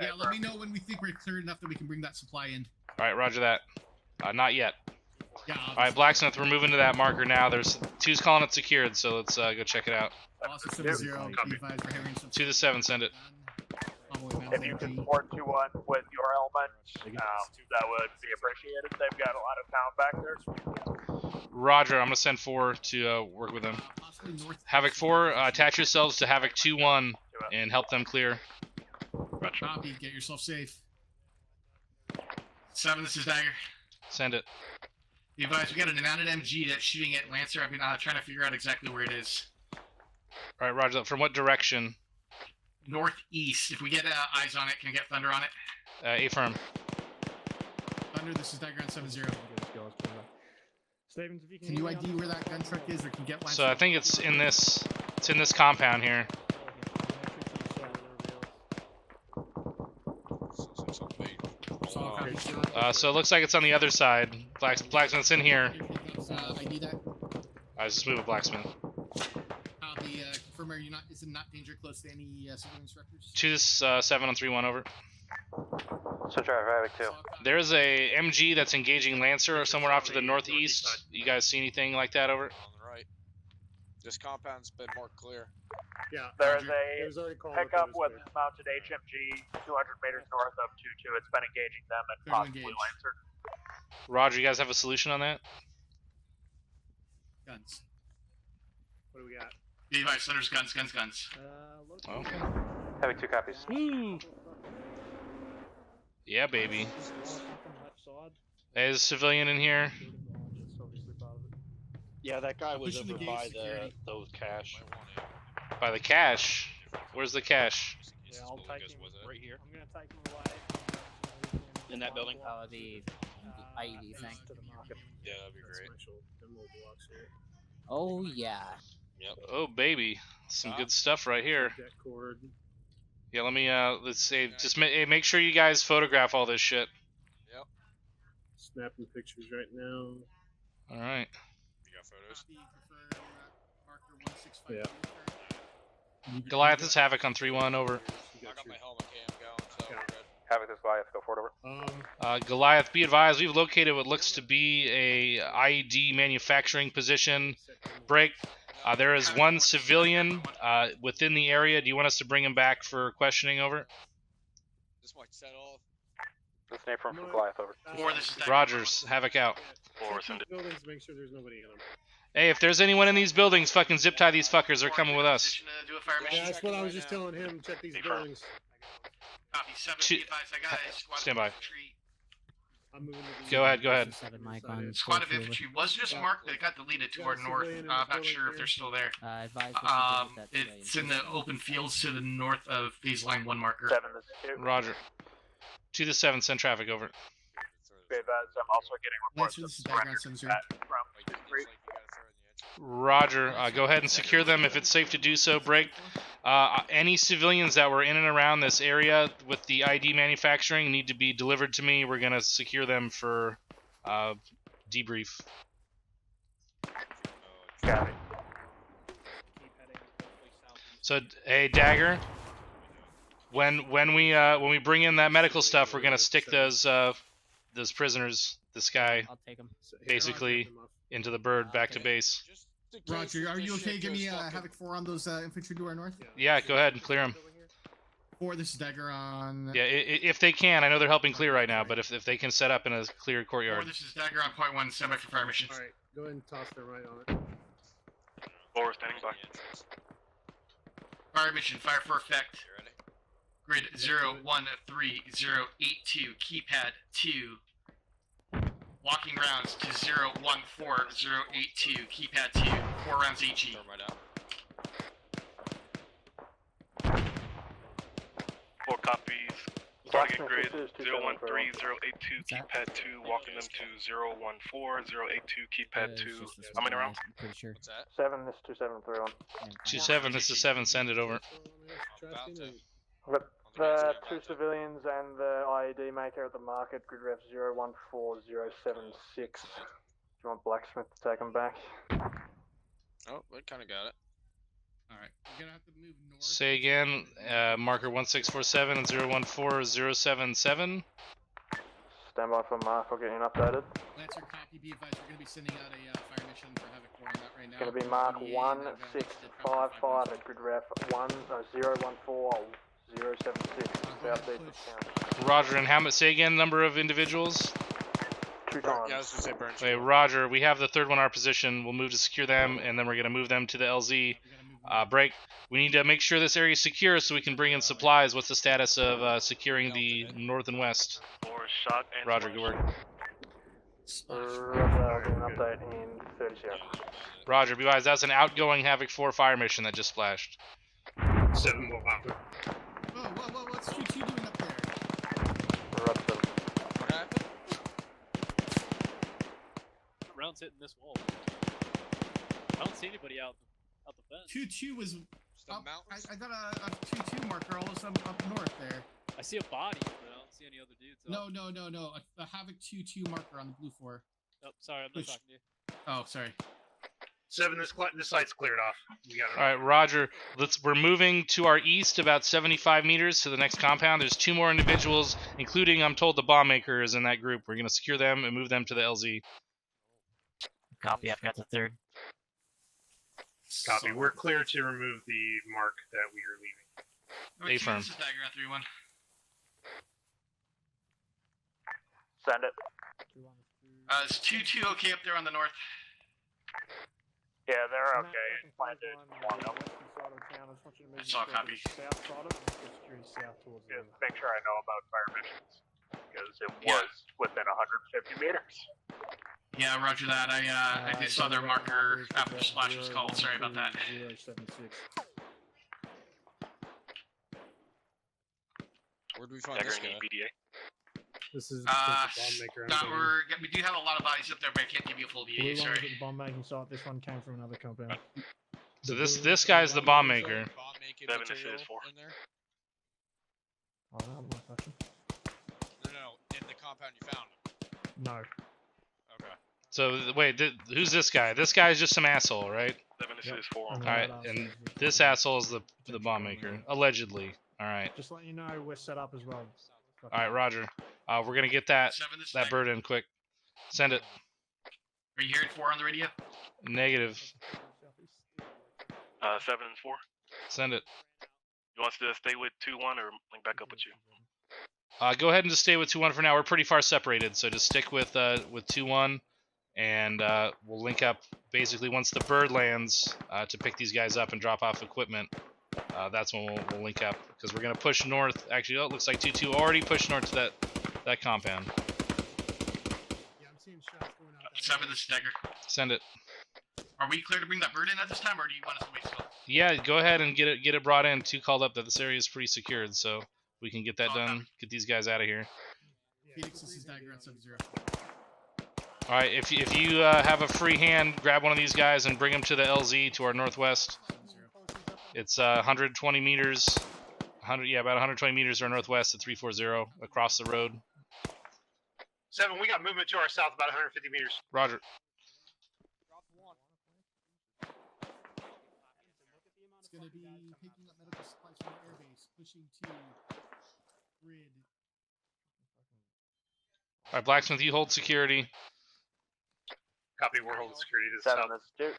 Yeah, let me know when we think we're cleared enough that we can bring that supply in. Alright, Roger that. Not yet. Yeah, Alright, Blacksmith, we're moving to that marker now. There's 2's calling it secured, so let's go check it out. Also 7-0, be advised we're having some 2-7, send it. If you can support 2-1 with your element, that would be appreciated. They've got a lot of town back there. Roger, I'm gonna send 4 to work with them. Havoc 4, attach yourselves to Havoc 2-1 and help them clear. Copy, get yourself safe. 7, this is Dagger. Send it. Be advised, we got an mounted MG that's shooting at Lancer. I've been trying to figure out exactly where it is. Alright, Roger, from what direction? Northeast. If we get eyes on it, can I get Thunder on it? A-firm. Thunder, this is Dagger on 7-0. Stevens, if you Can you ID where that gun truck is, or can you get Lancer? So I think it's in this compound here. So it looks like it's on the other side. Blacksmith's in here. ID that. I just moved with Blacksmith. Confirm, is it not danger close to any civilian instructors? 2-7 on 3-1, over. So traffic 2. There's a MG that's engaging Lancer or somewhere off to the northeast. You guys see anything like that, over? On the right. This compound's been more clear. Yeah. There's a pickup with mounted HMG 200 meters north of 2-2. It's been engaging them and possibly Lancer. Roger, you guys have a solution on that? Guns. What do we got? Be advised, Thunder's guns. Okay. Having 2 copies. Woo! Yeah, baby. Hey, there's a civilian in here. Yeah, that guy was Pushing over the by gate the cache. By the cache? Where's the cache? Yeah, I'll take him right here. I'm gonna take him away. In that building. Oh, the IED thing. Yeah, that'd be great. Oh yeah. Yep. Oh baby, some good stuff right here. Yeah, let me let's say just make sure you guys photograph all this shit. Yep. Snapping pictures right now. All right. You got photos? Yeah. Goliath is Havoc on 3-1, over. I got my helmet cam going, so we're good. Havoc this Goliath, go forward, over. Goliath, be advised, we've located what looks to be a IED manufacturing position. Break. There is one civilian within the area. Do you want us to bring him back for questioning, over? This might set off. This name from Goliath, over. Rogers, Havoc out. Buildings, make sure there's nobody in them. Hey, if there's anyone in these buildings, fucking zip tie these fuckers. They're coming with us. Yeah, that's what I was just telling him. Check these buildings. Copy 7, be advised, I got a squad Stand by. of infantry. I'm moving to Go ahead. Squad of infantry was just marked, but it got deleted to our north. I'm not sure if they're still there. It's in the open fields to the north of phase line 1 marker. 7, this is 2. Roger. 2-7, send traffic, over. Be advised, I'm also getting reports of surrenders from 2-3. Roger. Go ahead and secure them if it's safe to do so. Break. Any civilians that were in and around this area with the ID manufacturing need to be delivered to me. We're going to secure them for debrief. Copy. So, hey, Dagger. When we bring in that medical stuff, we're gonna stick those prisoners, this guy, I'll take him. basically into the bird back to base. Roger, are you okay? Give me Havoc 4 on those infantry to our north. Yeah, go ahead and clear them. 4, this is Dagger on... Yeah, if they can. I know they're helping clear right now, but if they can set up in a clear courtyard. This is Dagger on point 1, stand by for fire missions. Alright, go ahead and toss the right on it. Forward, standing by. Fire mission, fire for effect. Grid 013082, keypad 2. Walking rounds to 014082, keypad 2. 4 rounds HE. Four copies. Starting at grid 013082, keypad 2, walking them to 014082, keypad 2. How many rounds? I'm pretty sure. What's that? 7, this is 2731. 27, this is 7, send it over. The 2 civilians and the IED maker at the market, grid ref 014076. Do you want Blacksmith to take them back? Oh, we kind of got it. Alright, we're gonna have to move north. Say again, marker 1647 and 014077. Stand by for Mark, I'll get you updated. Lancer, copy, be advised, we're gonna be sending out a fire mission for Havoc 4 on that right now. It's going to be Mark 1655 at grid ref 014076, southeast of town. Roger, and how much? Say again, number of individuals. 2 times. Yeah, I was gonna say Burns. Okay, Roger. We have the third one in our position. We'll move to secure them, and then we're gonna move them to the LZ. Break. We need to make sure this area is secure so we can bring in supplies. What's the status of securing the north and west? Shot and Roger, good work. Roger, I'll give an update in 30 seconds. Roger, be advised, that's an outgoing Havoc 4 fire mission that just splashed. 7 more after. Whoa, what's Q2 doing up there? We're up to What happened? Round's hitting this wall. I don't see anybody out the fence. Q2 was up. I got a Q2 marker all of a sudden up north there. I see a body, but I don't see any other dudes. No. A Havoc 2-2 marker on the blue 4. Oh, sorry, I'm not talking to you. Oh, sorry. 7, this site's cleared off. We got it. All right, Roger. We're moving to our east about 75 meters to the next compound. There's 2 more individuals, including, I'm told, the bomb maker is in that group. We're gonna secure them and move them to the LZ. Copy, I've got the third. Copy. We're clear to remove the mark that we are leaving. A-firm. This is Dagger on 3-1. Send it. Is 2-2 okay up there on the north? Yeah, they're okay. Plan to walk up. That's all copy. Just make sure I know about fire missions. Because it was within 150 meters. Yeah, roger that. I just saw their marker after the splash was called. Sorry about that. Where do we find Dagger this need guy? BDA. This is the bomb maker. We do have a lot of bodies up there, but I can't give you a full Blue DA. one Sorry. was at the bomb making site. This one came from another compound. So this guy's the bomb maker. Bomb making 7, this material is 4. in there? Oh, no, I'm not touching. No, in the compound you found. No. Okay. So wait, who's this guy? This guy's just some asshole, right? 7, this is 4. All right, and this asshole is the bomb maker, allegedly. All right. Just letting you know, we're set up as well. All right, Roger. We're gonna get that bird in quick. Send it. Are you hearing 4 on the radio? Negative. 7 and 4. Send it. You want us to stay with 2-1 or link back up with you? Go ahead and just stay with 2-1 for now. We're pretty far separated, so just stick with 2-1, and we'll link up basically once the bird lands to pick these guys up and drop off equipment. That's when we'll link up, because we're gonna push north. Actually, it looks like 2-2 already pushed north to that compound. Yeah, I'm seeing shots going out. 7, this is Dagger. Send it. Are we clear to bring that bird in at this time, or do you want us to wait still? Yeah, go ahead and get it brought in. 2 called up that this area is pretty secured, so we can get that done. Get these guys out of here. Phoenix, this is Dagger on 7-0. All right, if you have a free hand, grab one of these guys and bring them to the LZ to our northwest. It's 120 meters, about 120 meters to our northwest at 340 across the road. 7, we got movement to our south about 150 meters. Roger. It's going to be picking up medical supplies from the airbase, pushing to grid. All right, Blacksmith, you hold security. Copy, we're holding security to the 7, south. that's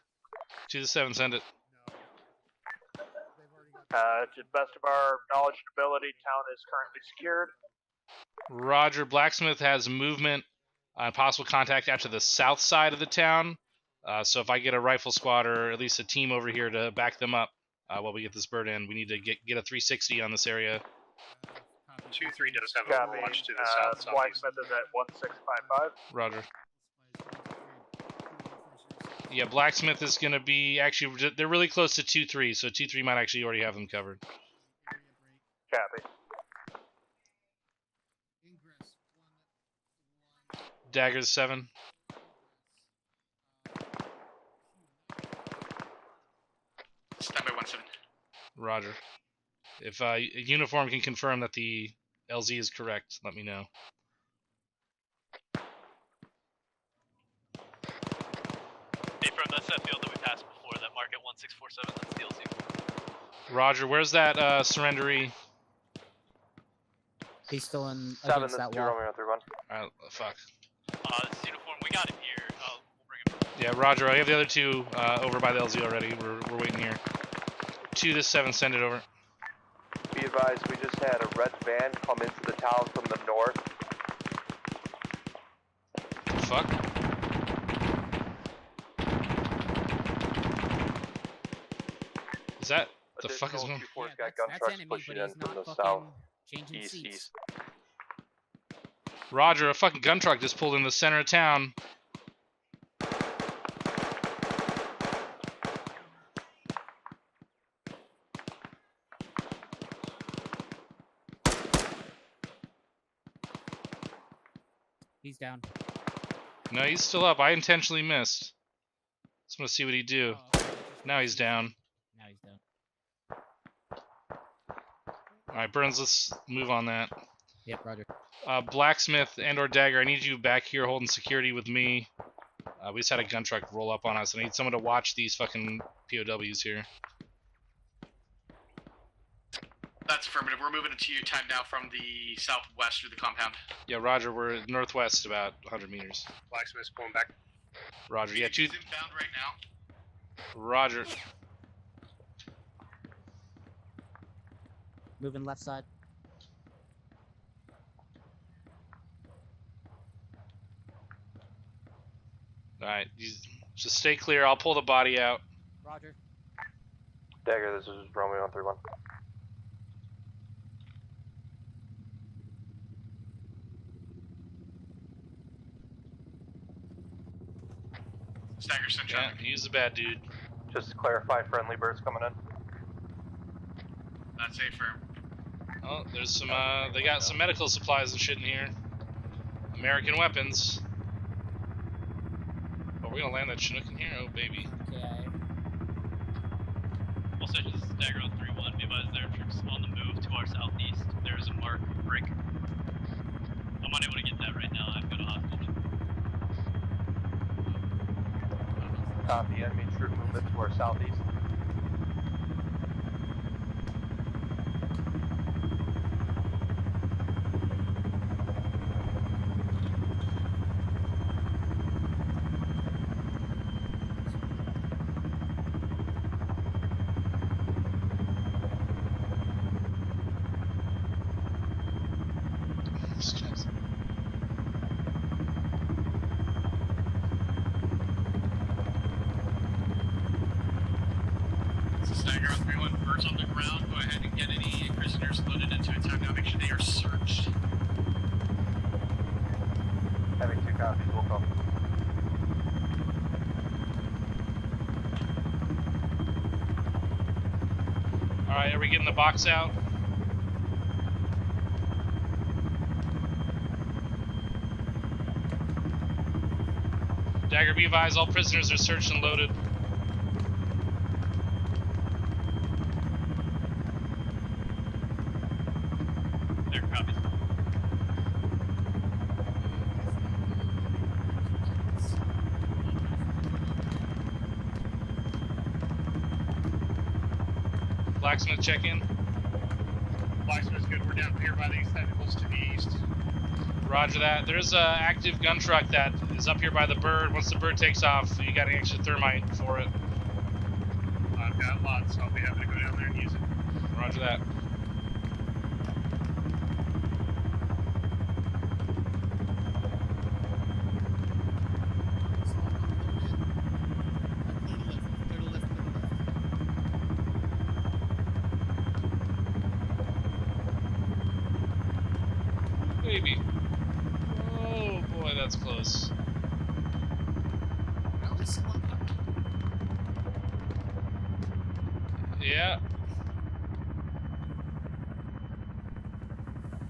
2. 2 to 7, send it. To the best of our knowledge and ability, town is currently secured. Roger. Blacksmith has movement on possible contact out to the south side of the town. So if I get a rifle squad or at least a team over here to back them up while we get this bird in, we need to get a 360 on this area. 2-3 does have a watch to the south. Blacksmith is at 1655. Roger. Yeah, Blacksmith is going to be... Actually, they're really close to 2-3, so 2-3 might actually already have them covered. Copy. Daggers 7. Standby 1-7. Roger. If Uniform can confirm that the LZ is correct, let me know. Hey, from that's that field that we passed before, that mark at 1647, that's the LZ. Roger, where's that surrenderee? He's still in 7, against that's that 2, wall. Romeo 31. Alright, fuck. This is Uniform, we got him here. We'll bring him. Yeah, Roger, I have the other 2 over by the LZ already. We're waiting here. 2 to 7, send it over. Be advised, we just had a red van come into the town from the north. Fuck. Is that the fuck is going? Q4's got gun trucks pushing in from the south, east. Roger, a fucking gun truck just pulled in the center of town. He's down. No, he's still up. I intentionally missed. Just want to see what he'd do. Now he's down. Now he's down. Alright, Burns, let's move on that. Yep, Roger. Blacksmith and or Dagger, I need you back here holding security with me. We just had a gun truck roll up on us. I need someone to watch these fucking POWs here. That's affirmative. We're moving into your time now from the southwest through the compound. Yeah, Roger, we're northwest about 100 meters. Blacksmith's pulling back. Roger, yeah, 2... He's inbound right now. Roger. Moving left side. Alright, just stay clear. I'll pull the body out. Roger. Dagger, this is Romeo 31. Stagger sent Yeah, he's a bad dude. Just to clarify, friendly birds coming in. That's a firm. Oh, there's some, they got some medical supplies and shit in here. American weapons. Oh, we're gonna land that Chinook in here? Oh, baby. Okay. All stations, this is Dagger 3-1. Be advised, there are troops on the move to our southeast. There is a mark break. I'm unable to get that right now. I've got a hostage. Copy, enemy troop movement to our southeast. Stagger 3-1, birds on the ground. Go ahead and get any prisoners loaded into a time now. Make sure they are searched. Having 2 copies, we'll come. Alright, are we getting the box out? Dagger, be advised, all prisoners are searched and loaded. There, copies. Blacksmith, check in. Blacksmith's good. We're down here by these tentacles to the east. Roger that. There's a active gun truck that is up here by the bird. Once the bird takes off, you got any extra thermite for it. I've got lots, so I'll be happy to go down there and use it. Roger that. Maybe. Oh boy, that's close. Yeah.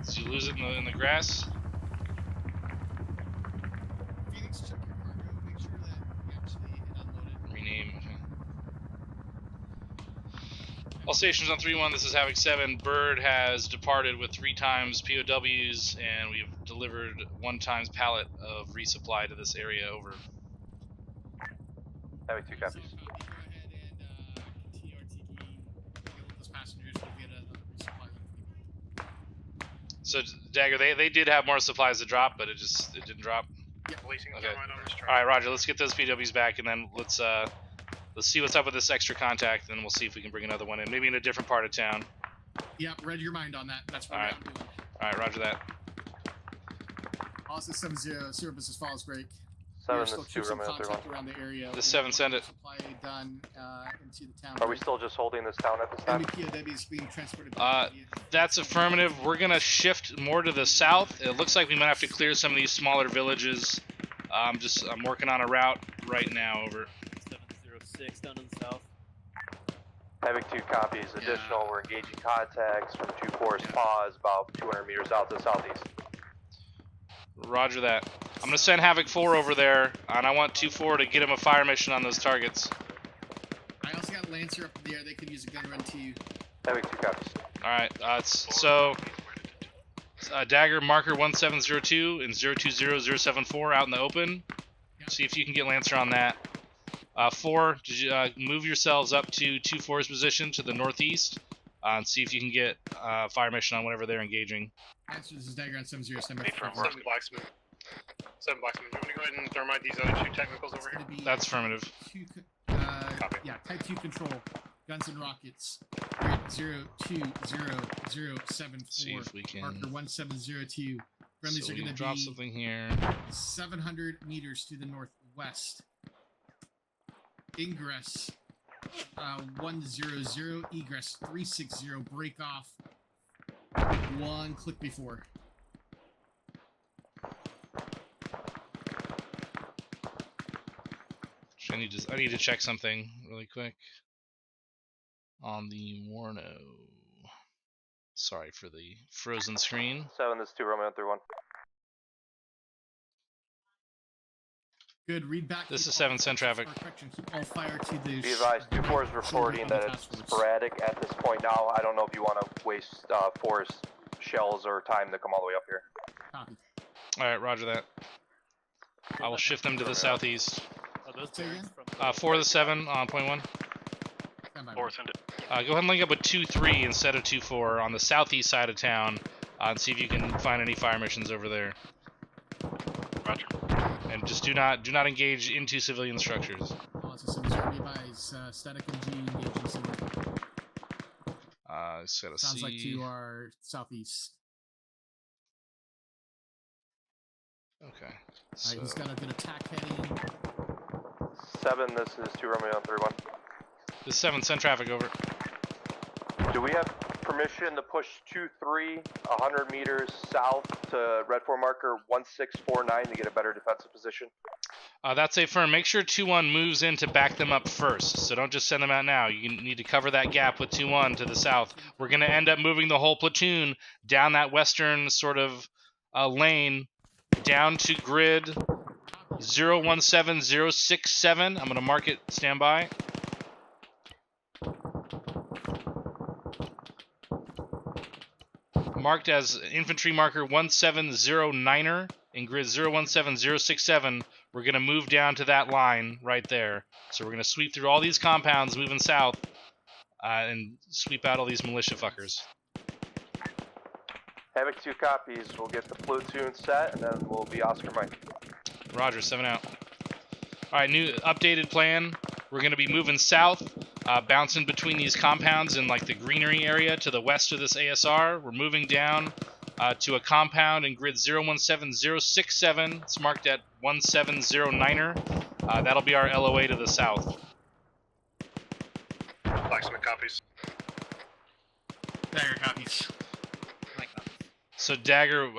Did you lose it in the grass? Phoenix, check your cargo. Make sure that you actually hit unloaded. Rename. Okay. All stations on 3-1, this is Havoc 7. Bird has departed with 3 times POWs, and we've delivered 1 times pallet of resupply to this area. Over. Havoc 2 copies. Go ahead and TRTD. Get with those passengers. We'll get another resupply link. So Dagger, they did have more supplies to drop, but it didn't drop. Yeah, placing Okay. thermite on this train. All right, Roger. Let's get those PWs back, and then let's see what's up with this extra contact, and we'll see if we can bring another one in, maybe in a different part of town. Yeah, read your mind on that. That's what All right. I'm doing. All right, Roger that. Also 7-0, service as follows, break. 7, Still this is 2, keep some Romeo contact 31. around the area. The 7, send it. Supply done into the town. Are we still just holding this town at this time? MPOW is being transported. That's affirmative. We're gonna shift more to the south. It looks like we might have to clear some of these smaller villages. I'm working on a route right now. Over. 706 down in the south. Havoc 2 copies. Additional, we're engaging contacts from 2-4's pause about 200 meters out to the southeast. Roger that. I'm gonna send Havoc 4 over there, and I want 2-4 to get him a fire mission on those targets. I also got Lancer up in the air. They could use a gun run too. Havoc 2 copies. Alright, so Dagger marker 1702 and 020074 out in the open. See if you can get Lancer on that. 4, move yourselves up to 2-4's position to the northeast and see if you can get fire mission on whenever they're engaging. Answer, this is Dagger on 707. 7 Blacksmith. 7 Blacksmith. You want me to go ahead and thermite these other 2 technicals over here? That's affirmative. Yeah, type 2 control. Guns and rockets. 020074. See if we can. Marker 1702. Friendlies So are we going to drop be something here. 700 meters to the northwest. Ingress 100, egress 360, break off 1 click before. I need to check something really quick on the Warno. Sorry for the frozen screen. 7, this is 2, Romeo 31. Good, read back. This is 7, send traffic. Keep all fire to the Be advised, 2-4 is reporting that it's sporadic at this point now. I don't know if you want to waste force shells or time to come all the way up here. Copy. Alright, roger that. I will shift them to the southeast. Are those turns from 4 to the 7 on point 1. 4, send it. Go ahead and link up with 2-3 instead of 2-4 on the southeast side of town and see if you can find any fire missions over there. Roger. And just do not engage into civilian structures. Also, advise static MG engaging civilian. Just gotta Sounds see. like to our southeast. Okay. Alright, he's got a good attack heading. 7, this is 2, Romeo 31. This is 7, send traffic over. Do we have permission to push 2-3 100 meters south to Red 4 marker 1649 to get a better defensive position? That's a firm. Make sure 2-1 moves in to back them up first. So don't just send them out now. You need to cover that gap with 2-1 to the south. We're going to end up moving the whole platoon down that western sort of lane down to grid 017067. I'm going to mark it standby. Marked as infantry marker 1709er in grid 017067. We're going to move down to that line right there. So we're going to sweep through all these compounds moving south and sweep out all these militia fuckers. Havoc 2 copies. We'll get the platoon set, and then we'll be Oscar Mike. Roger, 7 out. Alright, new updated plan. We're going to be moving south, bouncing between these compounds in like the greenery area to the west of this ASR. We're moving down to a compound in grid 017067. It's marked at 1709er. That'll be our LOA to the south. Blacksmith copies. Dagger copies. So Dagger,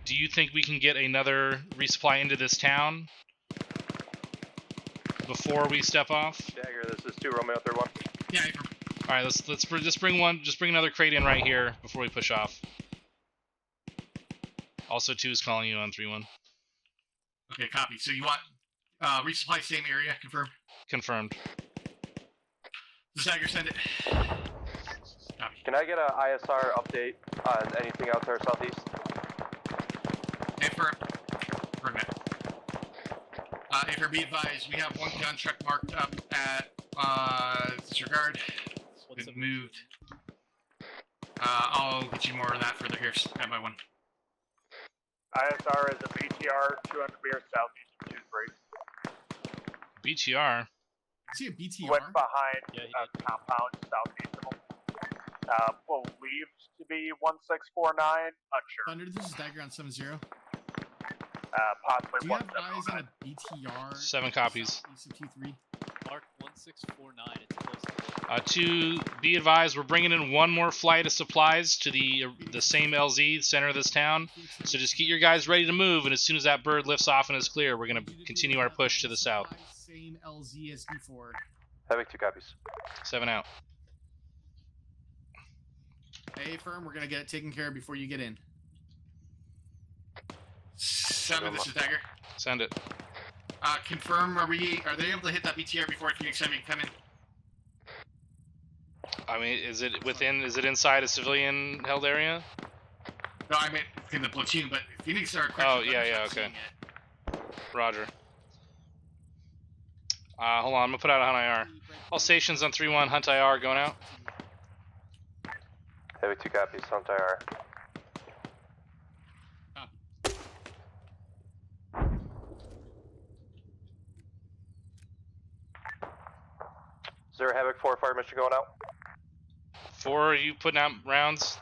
do you think we can get another resupply into this town before we step off? Dagger, this is 2 Romeo 31. Yeah. All right, let's just bring one. Just bring another crate in right here before we push off. Also, 2 is calling you on 3-1. Okay, copy. So you want resupply same area? Confirm. Confirmed. Dagger, send it. Copy. Can I get a ISR update on anything out there southeast? Affirm. Affirm that. Affirm, be advised, we have one gun truck marked up at disregard. It's been moved. I'll get you more of that further here. Stand by 1. ISR is a BTR 200 meters southeast of 23. BTR? Is he a BTR? Went behind a compound southeast of him. Believed to be 1649. Unsure. Thunder, this is Dagger on 7-0. Possibly Do you have eyes on a BTR? 7 copies. Q3. Mark 1649. It's close. To be advised, we're bringing in one more flight of supplies to the same LZ, center of this town. So just get your guys ready to move, and as soon as that bird lifts off and is clear, we're going to continue our push to the south. Same LZ as before. Havoc 2 copies. 7 out. Hey, firm, we're going to get it taken care of before you get in. 7, this is Dagger. Send it. Confirm, are they able to hit that BTR before Phoenix 7 can come in? I mean, is it inside a civilian held area? No, I meant in the platoon, but Phoenix are... Oh, yeah, okay. Roger. Hold on, I'm going to put out a hunt IR. All stations on 3-1, hunt IR going out. Havoc 2 copies, hunt IR. Is there a Havoc 4 fire mission going out? 4, are you putting out rounds?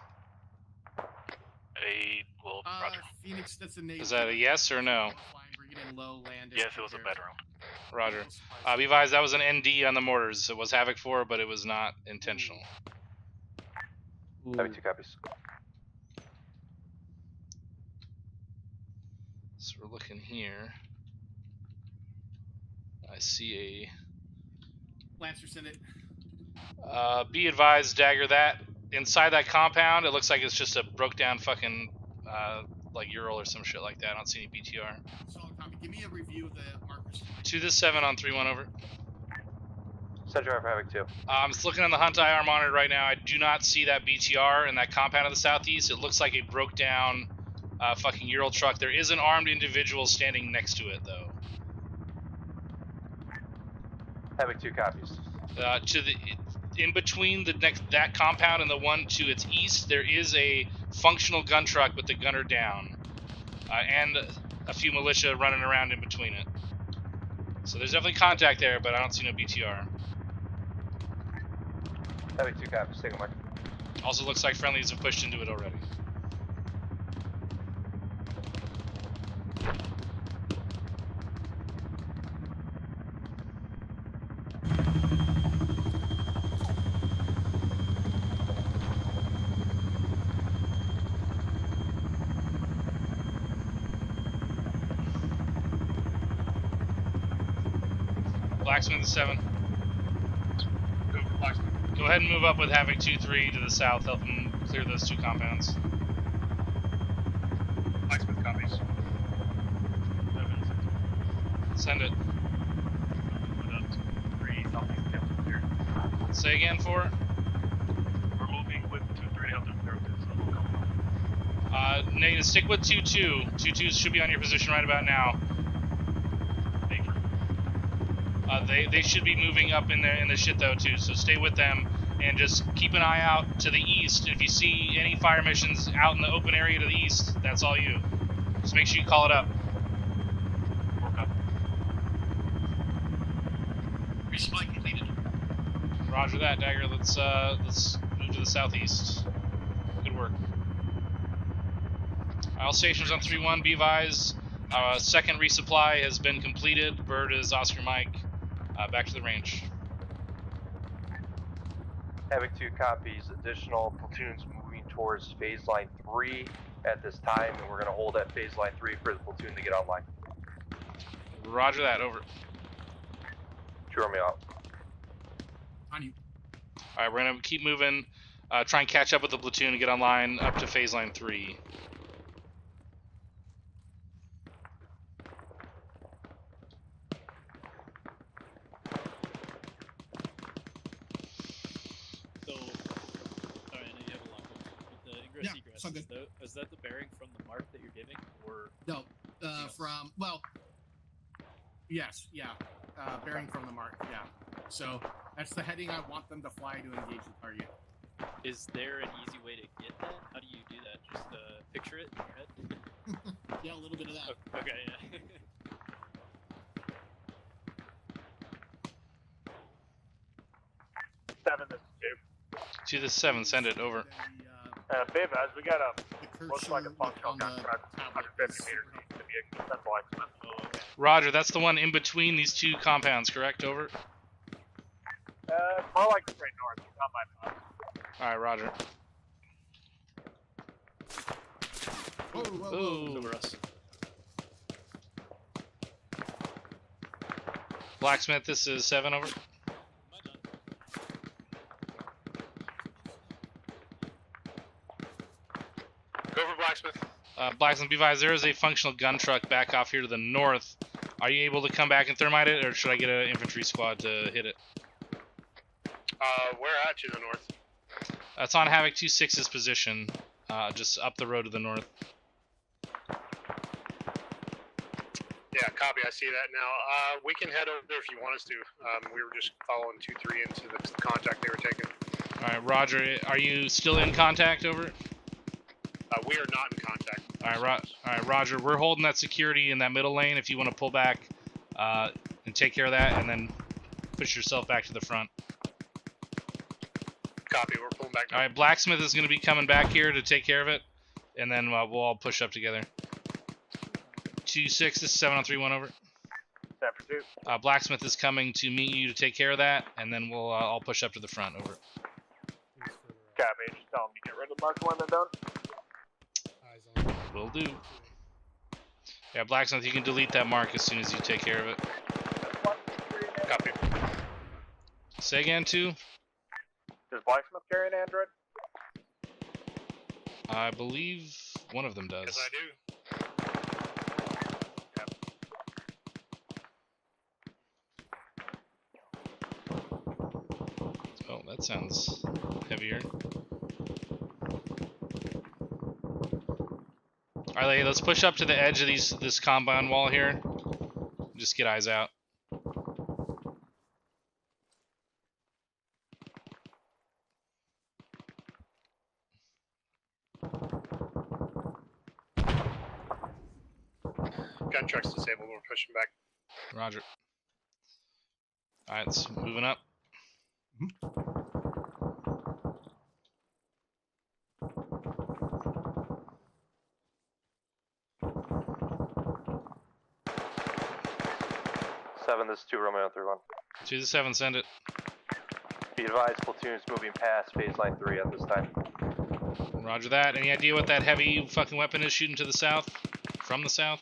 Roger. Phoenix, that's a Navy. Is that a yes or no? Yes, it was a bedroom. Roger. Be advised, that was an ND on the mortars. It was Havoc 4, but it was not intentional. Havoc 2 copies. So we're looking here. I see Lancer, send it. Be advised, Dagger, that inside that compound, it looks like it's just a broke down fucking like Ural or some shit like that. I don't see any BTR. Solid copy. Give me a review of the markers. 2 to 7 on 3-1 over. Send driver Havoc 2. I'm just looking on the Hunt IR monitor right now. I do not see that BTR in that compound of the southeast. It looks like a broke down fucking Ural truck. There is an armed individual standing next to it though. Havoc 2 copies. In between that compound and the one to its east, there is a functional gun truck with the gunner down, and a few militia running around in between it. So there's definitely contact there, but I don't see no BTR. Havoc 2 copies, take a mark. Also looks like friendlies have pushed into it already. Blacksmith 7. Go ahead and move up with Havoc 2-3 to the south. Help them clear those 2 compounds. Blacksmith copies. Send it. Say again, 4. We're moving with 2-3 to help them clear this. So we'll come Nate, stick with 2-2. 2-2 should be on your position right about now. They should be moving up in the shit though too. So stay with them and just keep an eye out to the east. If you see any fire missions out in the open area to the east, that's all you. Just make sure you call it up. Resupply completed. Roger that, Dagger. Let's move to the southeast. Good work. All stations on 3-1, be advised. Second resupply has been completed. Bird is Oscar Mike. Back to the range. Havoc 2 copies. Additional platoons moving towards phase line 3 at this time, and we're going to hold at phase line 3 for the platoon to get online. Roger that, over. Draw me out. On you. Alright, we're going to keep moving. Try and catch up with the platoon and get online up to phase line 3. So, sorry, I know you have a lot, but the ingress egress, is that the bearing from the mark that you're giving, or? No, from, well, yes, yeah, bearing from the mark, yeah. So, that's the heading I want them to fly to engage the target. Is there an easy way to get that? How do you do that? Just picture it in your head? Yeah, a little bit of that. Okay, yeah. 7, this is 2. To the 7, send it, over. Biv, as we got a, looks like a functional contract, 150 meters east to be a central Blacksmith. Roger, that's the one in between these two compounds, correct? Over. More like straight north, not my map. Alright, roger. Whoa, whoa, whoa. Over us. Blacksmith, this is 7, over. Go for Blacksmith. Blacksmith, be advised, there is a functional gun truck back off here to the north. Are you able to come back and thermite it, or should I get an infantry squad to hit it? Where at to the north? That's on Havoc 2-6's position, just up the road to the north. Yeah, copy. I see that now. We can head over there if you want us to. We were just following 2-3 into the contact they were taking. Alright, roger. Are you still in contact, over? We are not in contact. Alright, roger. We're holding that security in that middle lane if you want to pull back and take care of that, and then push yourself back to the front. Copy, we're pulling back now. Alright, Blacksmith is going to be coming back here to take care of it, and then we'll all push up together. 2-6, this is 7 on 3-1, over. 7 for 2. Blacksmith is coming to meet you to take care of that, and then we'll all push up to the front, over. Copy, just tell them to get rid of the mark when they're done. Will do. Yeah, Blacksmith, you can delete that mark as soon as you take care of it. Copy. Say again, 2? Does Blacksmith carry an android? I believe one of them does. Yes, I do. Oh, that sounds heavier. Alright, let's push up to the edge of this compound wall here. Just get eyes out. Gun truck's disabled. We're pushing back. Roger. Alright, it's moving up. This is 2 Romeo 3-1. 2-7, send it. Be advised, platoons moving past phase line 3 at this time. Roger that. Any idea what that heavy fucking weapon is shooting to the south? From the south?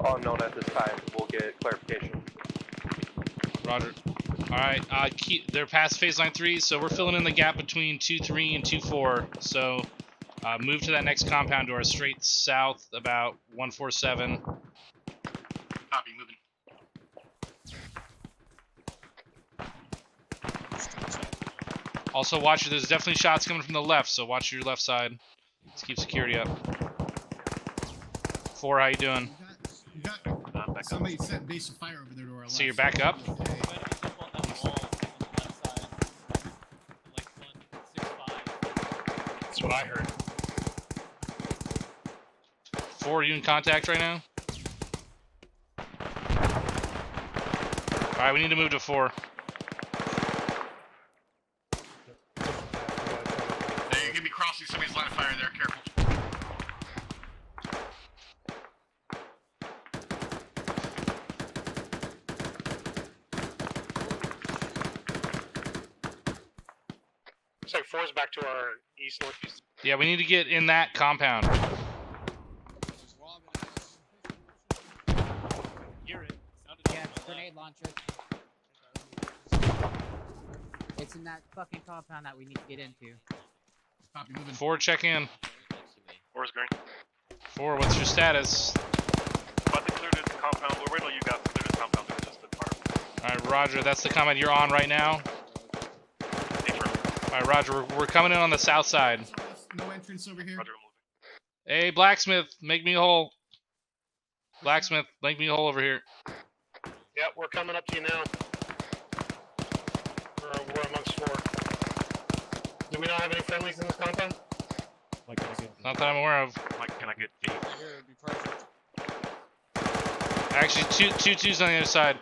Unknown at this time. We'll get clarification. Roger. Alright, they're past phase line 3, so we're filling in the gap between 2-3 and 2-4. So, move to that next compound door, straight south, about 147. Copy, moving. Also, watch, there's definitely shots coming from the left, so watch your left side. Let's keep security up. 4, how you doing? You got Somebody set base of fire over there to our left. So you're back up? That's what I heard. 4, you in contact right now? Alright, we need to move to 4. Hey, you're gonna be crossing somebody's line of fire there, careful. So 4's back to our east, northeast. Yeah, we need to get in that compound. Yeah, grenade launcher. It's in that fucking compound that we need to get into. Copy, moving. 4, check in. 4's green. 4, what's your status? About to clear this compound. We're waiting on you guys to clear this compound. There's just a fire. Alright, Roger, that's the compound you're on right now. Alright, Roger, we're coming in on the south side. No entrance over here. Roger, Hey, Blacksmith, make me whole. Blacksmith, make me whole over here. Yep, we're coming up to you now. We're amongst 4. Do we not have any friendlies in this compound? Not that I'm aware of. Mike, can I get G? Actually, 2-2's on the other side.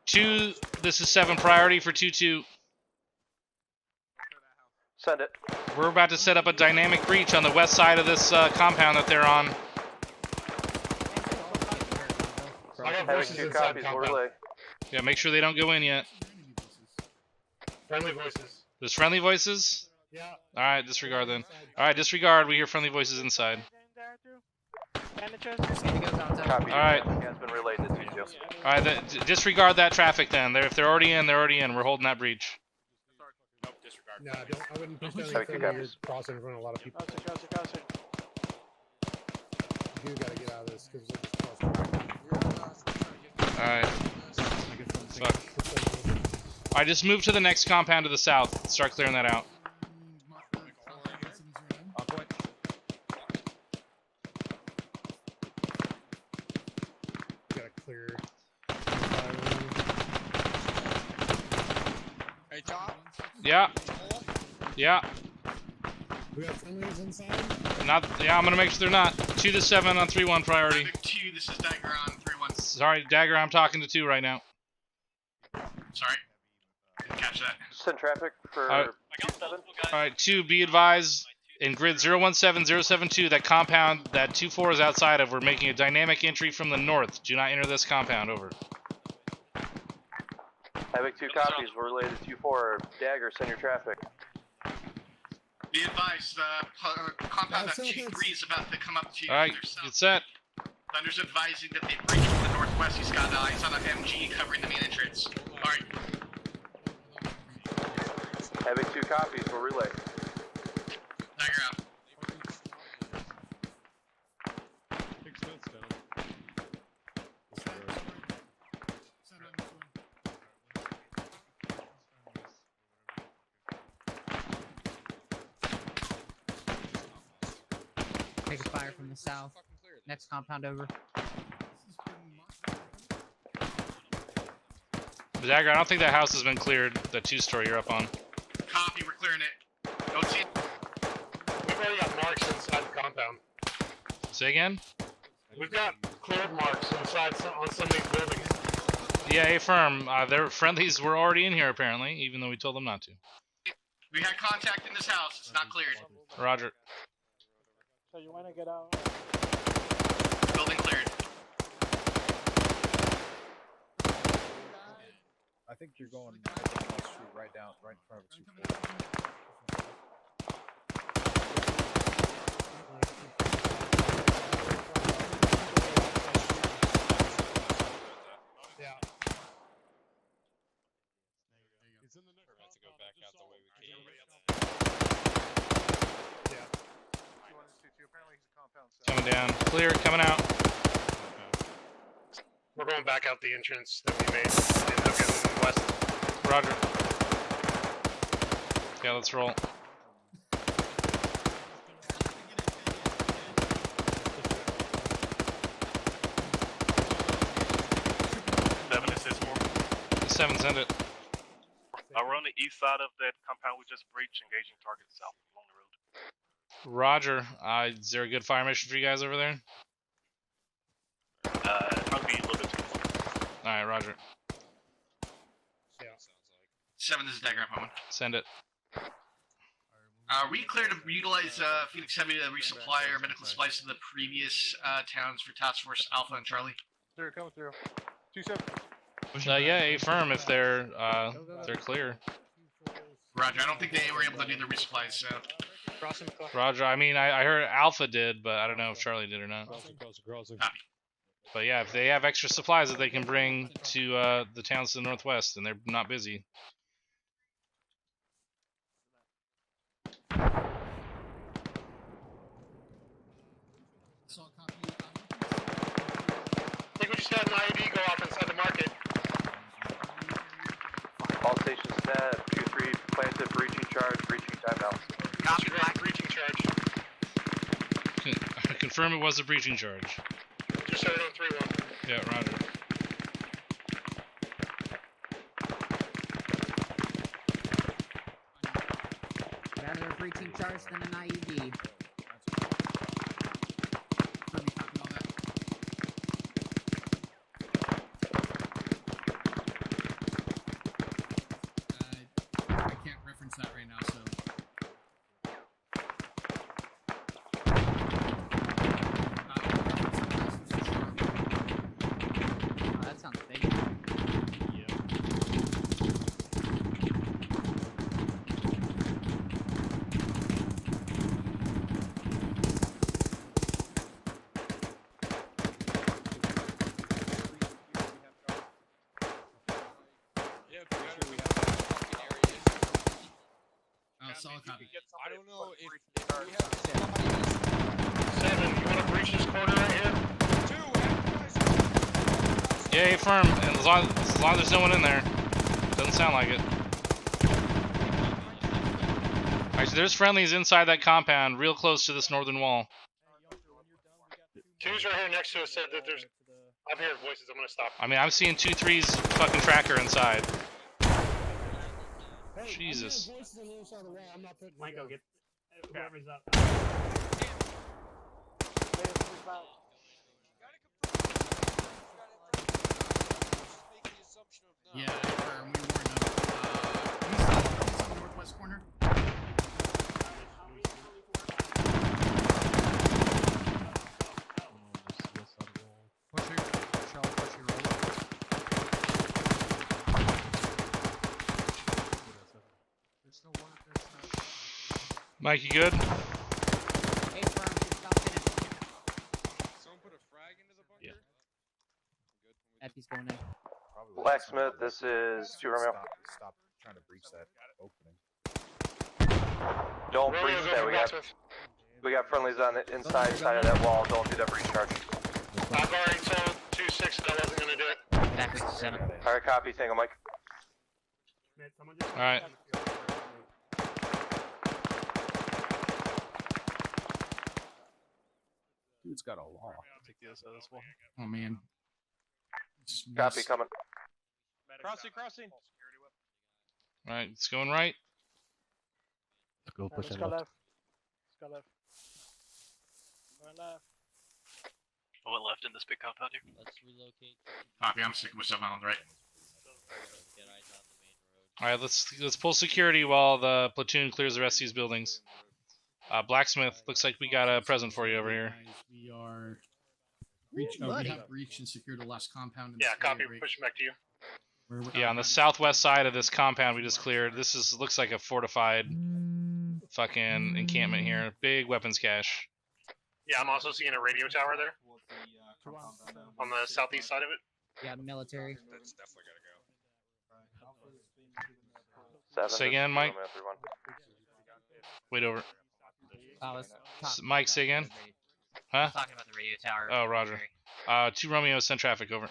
2, this is 7 priority for 2-2. Send it. We're about to set up a dynamic breach on the west side of this compound that they're on. I got Having voices 2 inside copies, we'll compound. relay. Yeah, make sure they don't go in yet. Friendly voices. There's friendly voices? Yeah. Alright, disregard then. Alright, disregard. We hear friendly voices inside. Copy. Alright. Has been relayed to 2-2. Alright, disregard that traffic then. If they're already in, they're already in. We're holding that breach. Nope, disregard. No, I wouldn't push Having anything 2 when you're copies. crossing in front of a lot of people. You do gotta get out of this because they just crossed track. Alright. Fuck. Alright, just move to the next compound to the south. Start clearing that out. Gotta clear. Hey, Tom? Yeah. Yeah. We got friendlies inside? Not. Yeah, I'm gonna make sure they're not. 2-7 on 3-1 priority. 2, this is Dagger on 3-1. Sorry, Dagger, I'm talking to 2 right now. Sorry. Didn't catch that. Send traffic for Alright. 2-7. Alright, 2, be advised. In grid 017072, that compound that 2-4 is outside of, we're making a dynamic entry from the north. Do not enter this compound. Over. Having 2 copies, we're relayed to 2-4. Dagger, send your traffic. Be advised, compound that 2-3 is about to come up to you. Alright, get set. Thunder's advising that they breach from the northwest. He's got eyes on an MG covering the main entrance. Alright. Having 2 copies, we're relayed. Dagger out. Take a fire from the south. Next compound over. Dagger, I don't think that house has been cleared. The 2-story you're up on. Copy, we're clearing it. Don't see it. We've already got marks inside the compound. Say again? We've got cleared marks inside on some of these buildings. Yeah, affirm. Their friendlies were already in here apparently, even though we told them not to. We had contact in this house. It's not cleared. Roger. So you want to get out? Building cleared. I think you're going down that street right in front of 2-4. Yeah. It's in the next. We're about to go back out the way we came. Yeah. Coming down. Clear, coming out. We're going back out the entrance that we made in the west. Roger. Yeah, let's roll. 7, send it. We're on the east side of that compound we just breached, engaging target south along the road. Roger. Is there a good fire mission for you guys over there? Probably a little bit too far. Alright, roger. 7, this is Dagger. I'm Send it. Are we clear to utilize Phoenix Heavy to resupply our medical supplies to the previous towns for Task Force Alpha and Charlie? They're coming through. 2-7. Yeah, affirm if they're clear. Roger, I don't think they were able to do the resupplies, so... Roger, I mean, I heard Alpha did, but I don't know if Charlie did or not. But yeah, if they have extra supplies that they can bring to the towns to the northwest, and they're not busy. I think we just had an IED go off inside the market. All stations set. 2-3 planted. Breaching charge. Breaching timeout. Copy, black breaching charge. Confirm it was a breaching charge. Just heard on 3-1. Yeah, roger. Rather a breaching charge than an IED. I can't reference that right now, so. Oh, that sounds big. Solid copy. I don't know if we have somebody 7, you want to breach this corner right here? 2, Yeah, affirm. And as long as there's no one in there. Doesn't sound like it. Alright, so there's friendlies inside that compound, real close to this northern wall. 2's right here next to us said that there's... I'm hearing voices, I'm gonna stop. I mean, I'm seeing 2-3's fucking tracker inside. Hey, Jesus. I'm hearing voices on the other side of the wall. I'm not putting Michael, get whoever's up. Yeah, we warned them. East side, on the northwest corner. Mike, you good? Hey, firm, just stop finished. Someone put a frag into the bunker? Yeah. Epi's going in. Blacksmith, this is 2 Romeo. Stop trying to breach that opening. Don't breach that. We got friendlies on the inside side of that wall. Don't do that breach charge. I've already told 2-6 that I wasn't gonna do it. Back to 7. Alright, copy. Tango, Mike. Alright. Dude's got a law. Take the other side of this wall. Oh man. Copy, coming. Crossing. Alright, it's going right. Go push Let's it go left. left. Let's go left. Going left. I went left in this big compound here. Let's relocate. Copy, I'm sticking with 7 on the right. Get eyes on the main road. Alright, let's pull security while the platoon clears the rest of these buildings. Blacksmith, looks like we got a present for you over here. We are. We have breached and secured the last compound. In Yeah, this copy. area, Pushing back to you. Yeah, on the southwest side of this compound we just cleared. This looks like a fortified fucking encampment here. Big weapons cache. Yeah, I'm also seeing a radio tower there. On the southeast side of it. Yeah, military. That's definitely gotta go. 7, Say again, Mike. Romeo 3-1. Wait over. Was Mike, say again. Huh? talking about the radio tower. Oh, Roger. 2 Romeo, send traffic over.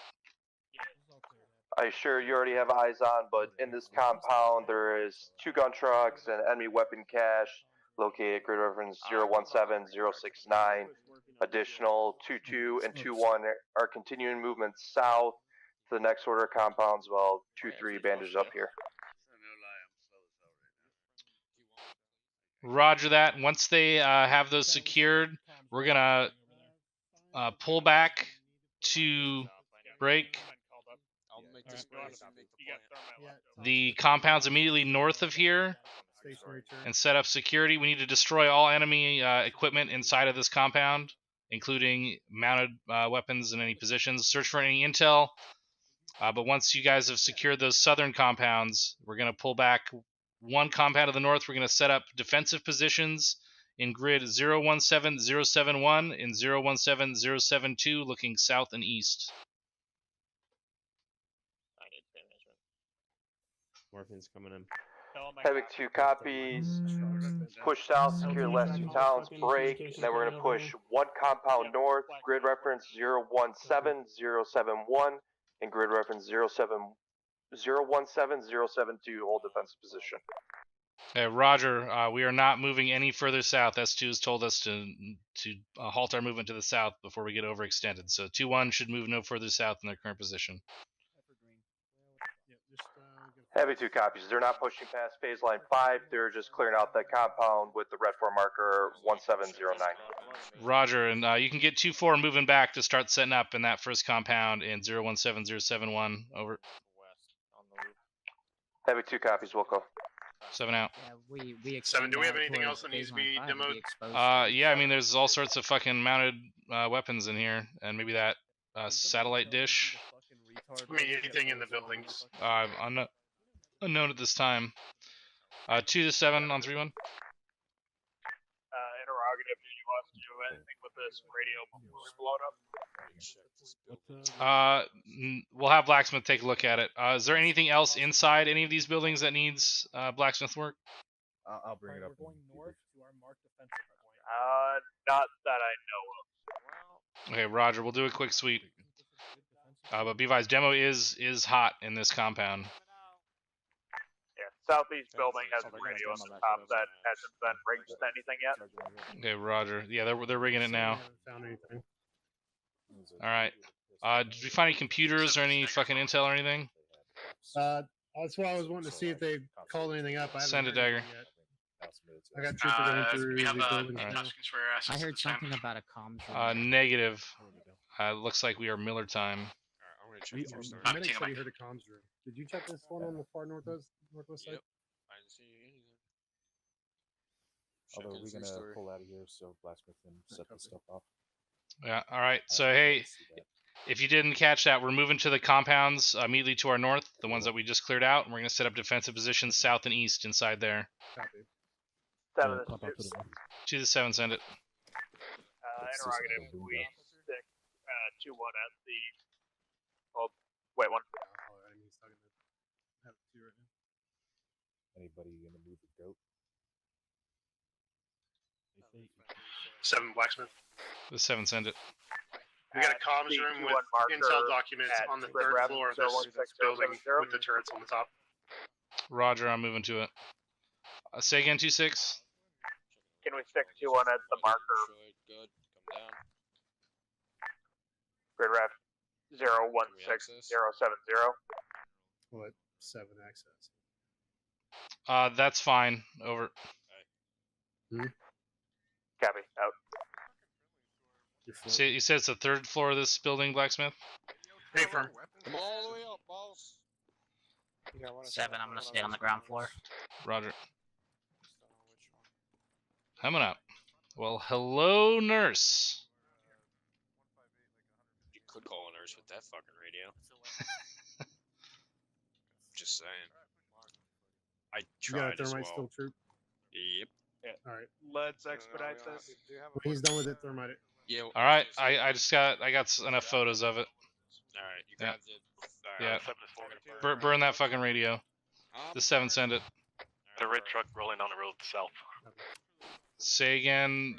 I'm sure you already have eyes on, but in this compound there is 2 gun trucks and enemy weapon cache located grid reference 017069. Additional 2-2 and 2-1 are continuing movement south to the next order of compounds while 2-3 bandage up here. Roger that. Once they have those secured, we're gonna pull back to break. The compounds immediately north of here and set up security. We need to destroy all enemy equipment inside of this compound, including mounted weapons in any positions. Search for any intel. But once you guys have secured those southern compounds, we're going to pull back one compound to the north. We're going to set up defensive positions in grid 017071 and 017072, looking south and east. Morphin's coming in. Havoc 2 copies. Push south, secure the last 2 towns, break, and then we're going to push 1 compound north, grid reference 017071, and grid reference 017072, hold defensive position. Okay, Roger. We are not moving any further south. S2 has told us to halt our movement to the south before we get overextended. So 2-1 should move no further south in their current position. Heavy 2 copies. They're not pushing past phase line 5. They're just clearing out that compound with the red 4 marker 1709. Roger, and you can get 2-4 moving back to start setting up in that first compound in 017071. Over. Heavy 2 copies. Wilco. 7 out. Yeah, we 7, do we have anything else that needs to be demoed? Yeah, I mean, there's all sorts of fucking mounted weapons in here, and maybe that satellite dish. I mean, anything in the buildings. Unknown at this time. 2-7 on 3-1. Interrogative, do you want us to do anything with this radio before we blow it up? We'll have Blacksmith take a look at it. Is there anything else inside any of these buildings that needs Blacksmith work? I'll bring it up. We're going north to our marked defensive point. Not that I know of. Okay, Roger. We'll do a quick sweep. But be advised, demo is hot in this compound. Yeah, southeast building has a radio on the top that hasn't been rigged to anything yet. Okay, Roger. Yeah, they're rigging it now. Found anything. All right. Did we find any computers or any fucking intel or anything? That's why I was wanting to see if they called anything up. I haven't Send a heard dagger. anything yet. I got trooper going through we have the buildings right. now. I heard something about a comms room. Negative. Looks like we are Miller time. Medic said he heard a comms room. Did you check this one on the far northwest side? Yep. I didn't see anything. Although we're gonna pull out of here so Blacksmith can set this stuff off. Yeah. All right. So hey, if you didn't catch that, we're moving to the compounds immediately to our north, the ones that we just cleared out, and we're going to set up defensive positions south and east inside there. Copy. 2-7, send it. Interrogative, we stick 2-1 at the. Oh, wait, 1. Anybody gonna move the goat? 7 Blacksmith. The 7, send it. We got a comms room with intel documents on the 3rd floor of this building with the turrets on the top. Roger, I'm moving to it. Say again, 2-6. Can we stick 2-1 at the marker? Good. Come down. Grid ref 016070. What? 7 access. That's fine. Over. Copy. Out. You said it's the 3rd floor of this building, Blacksmith? Hey, firm. Come all the way up, boss. 7, I'm gonna stay on the ground floor. Roger. Coming up. Well, hello, nurse. You could call a nurse with that fucking radio. Just saying. I tried you got a as thermite well. still, troop? Yep. Yeah. All right. Let's expedite this. When he's done with it, thermite it. Yeah. All right. I got enough photos of it. All right. You Yeah. grabbed it. Yeah. Burn that fucking radio. The 7, send it. The red truck rolling on the road south. Say again,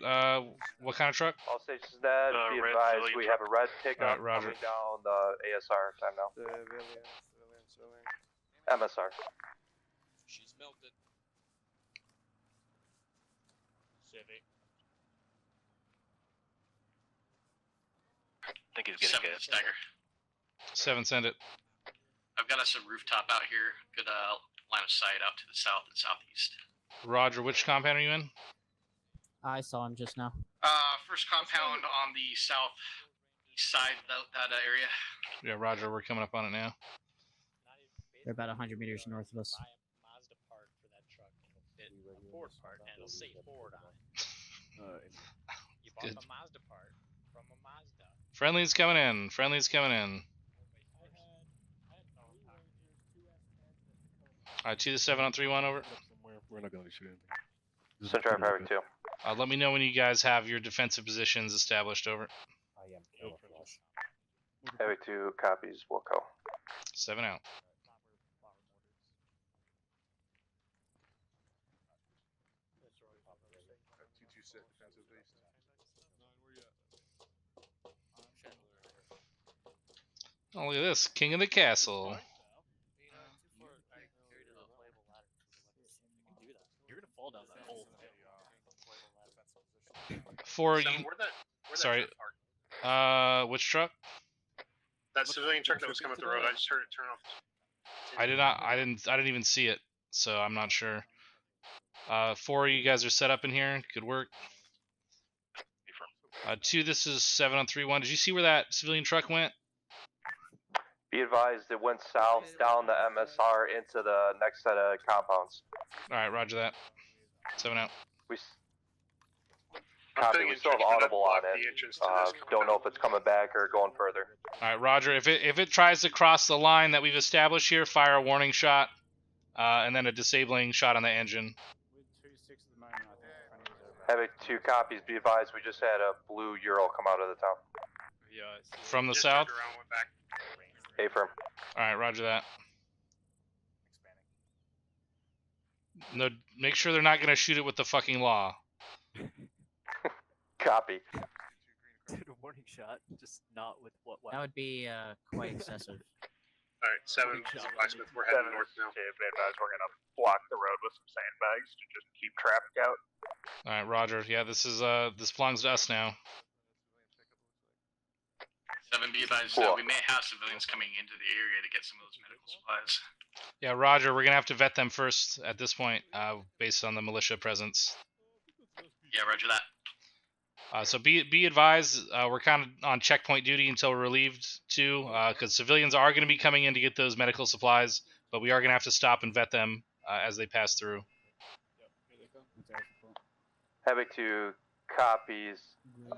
what kind of truck? All stations dead. Be advised, we have a red pickup Roger. coming down the ASR time now. MSR. She's melted. Civic. I think he's getting gas. Stagger. 7, send it. I've got us a rooftop out here. Good line of sight out to the south and southeast. Roger, which compound are you in? I saw him just now. First compound on the south east side, that area. Yeah, Roger, we're coming up on it now. They're about 100 meters north of us. Mazda part for that truck, and it'll fit a Ford part, and it'll say Ford on it. You bought Good. the Mazda part from a Mazda. Friendly's coming in. Friendly's coming in. Alright, 2 to 7 on 3-1, over. We're not going to shoot him. Central Havoc 2. Let me know when you guys have your defensive positions established, over. I am camouflage. Havoc 2 copies, Wilco. 7 out. Oh, look at this. King of the castle. You're gonna fall down that hole. Sorry. Which truck? That civilian truck that was coming up the road. I just heard it turn off. I didn't even see it, so I'm not sure. 4, you guys are set up in here. Good work. 2, this is 7 on 3-1. Did you see where that civilian truck went? Be advised, it went south down the MSR into the next set of compounds. Alright, roger that. 7 out. Copy, we still have audible on it. Don't know if it's coming back or going further. Alright, roger. If it tries to cross the line that we've established here, fire a warning shot, and then a disabling shot on the engine. Havoc 2 copies, be advised, we just had a blue Ural come out of the town. From the south? A-firm. Alright, roger that. No, make sure they're not going to shoot it with the fucking law. Copy. Dude, a warning shot, just not with what weapon? That would be quite excessive. Alright, 7, Blacksmith, we're heading north now. Be advised, we're gonna block the road with some sandbags to just keep traffic out. Alright, roger. Yeah, this belongs to us now. 7, be advised, we may have civilians coming into the area to get some of those medical supplies. Yeah, roger. We're going to have to vet them first at this point, based on the militia presence. Yeah, roger that. So be advised, we're kind of on checkpoint duty until we're relieved too, because civilians are going to be coming in to get those medical supplies, but we are going to have to stop and vet them as they pass through. Havoc 2 copies.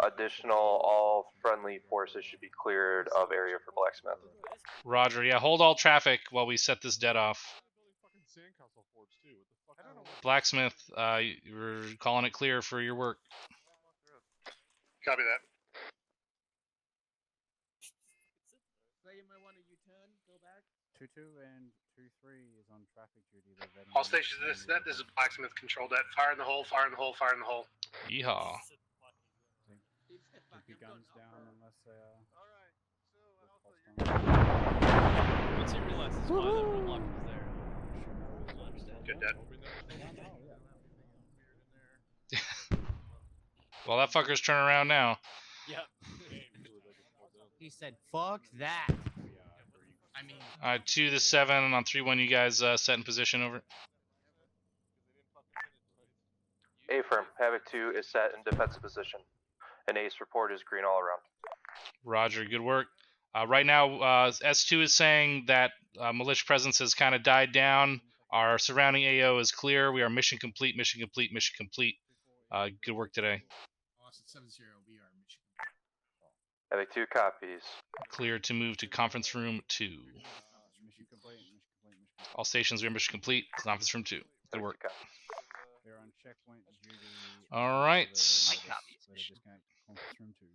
Additional, all friendly forces should be cleared of area for Blacksmith. Roger. Yeah, hold all traffic while we set this dead off. Blacksmith, you're calling it clear for your work. Copy that. So you might want to U-turn, go back. 2-2 and 2-3 is on traffic duty. All stations, this is Blacksmith controlled that. Fire in the hole, fire in the hole, fire in the hole. Yeehaw. Keep your guns down unless Once he realizes why that roadblock was there, he'll understand. Good, Dad. Well, that fucker's turning around now. Yep. He said, "Fuck that." I mean, 2 to 7 on 3-1. You guys set in position, over. A-firm. Havoc 2 is set in defensive position. An ace report is green all around. Roger, good work. Right now, S2 is saying that militia presence has kind of died down. Our surrounding AO is clear. We are mission complete, mission complete, mission complete. Good work today. Austin 7-0, we are mission. Havoc 2 copies. Clear to move to conference room 2. All stations are mission complete. Conference room 2. Good work. they're on checkpoint duty. All right. Conference room 2.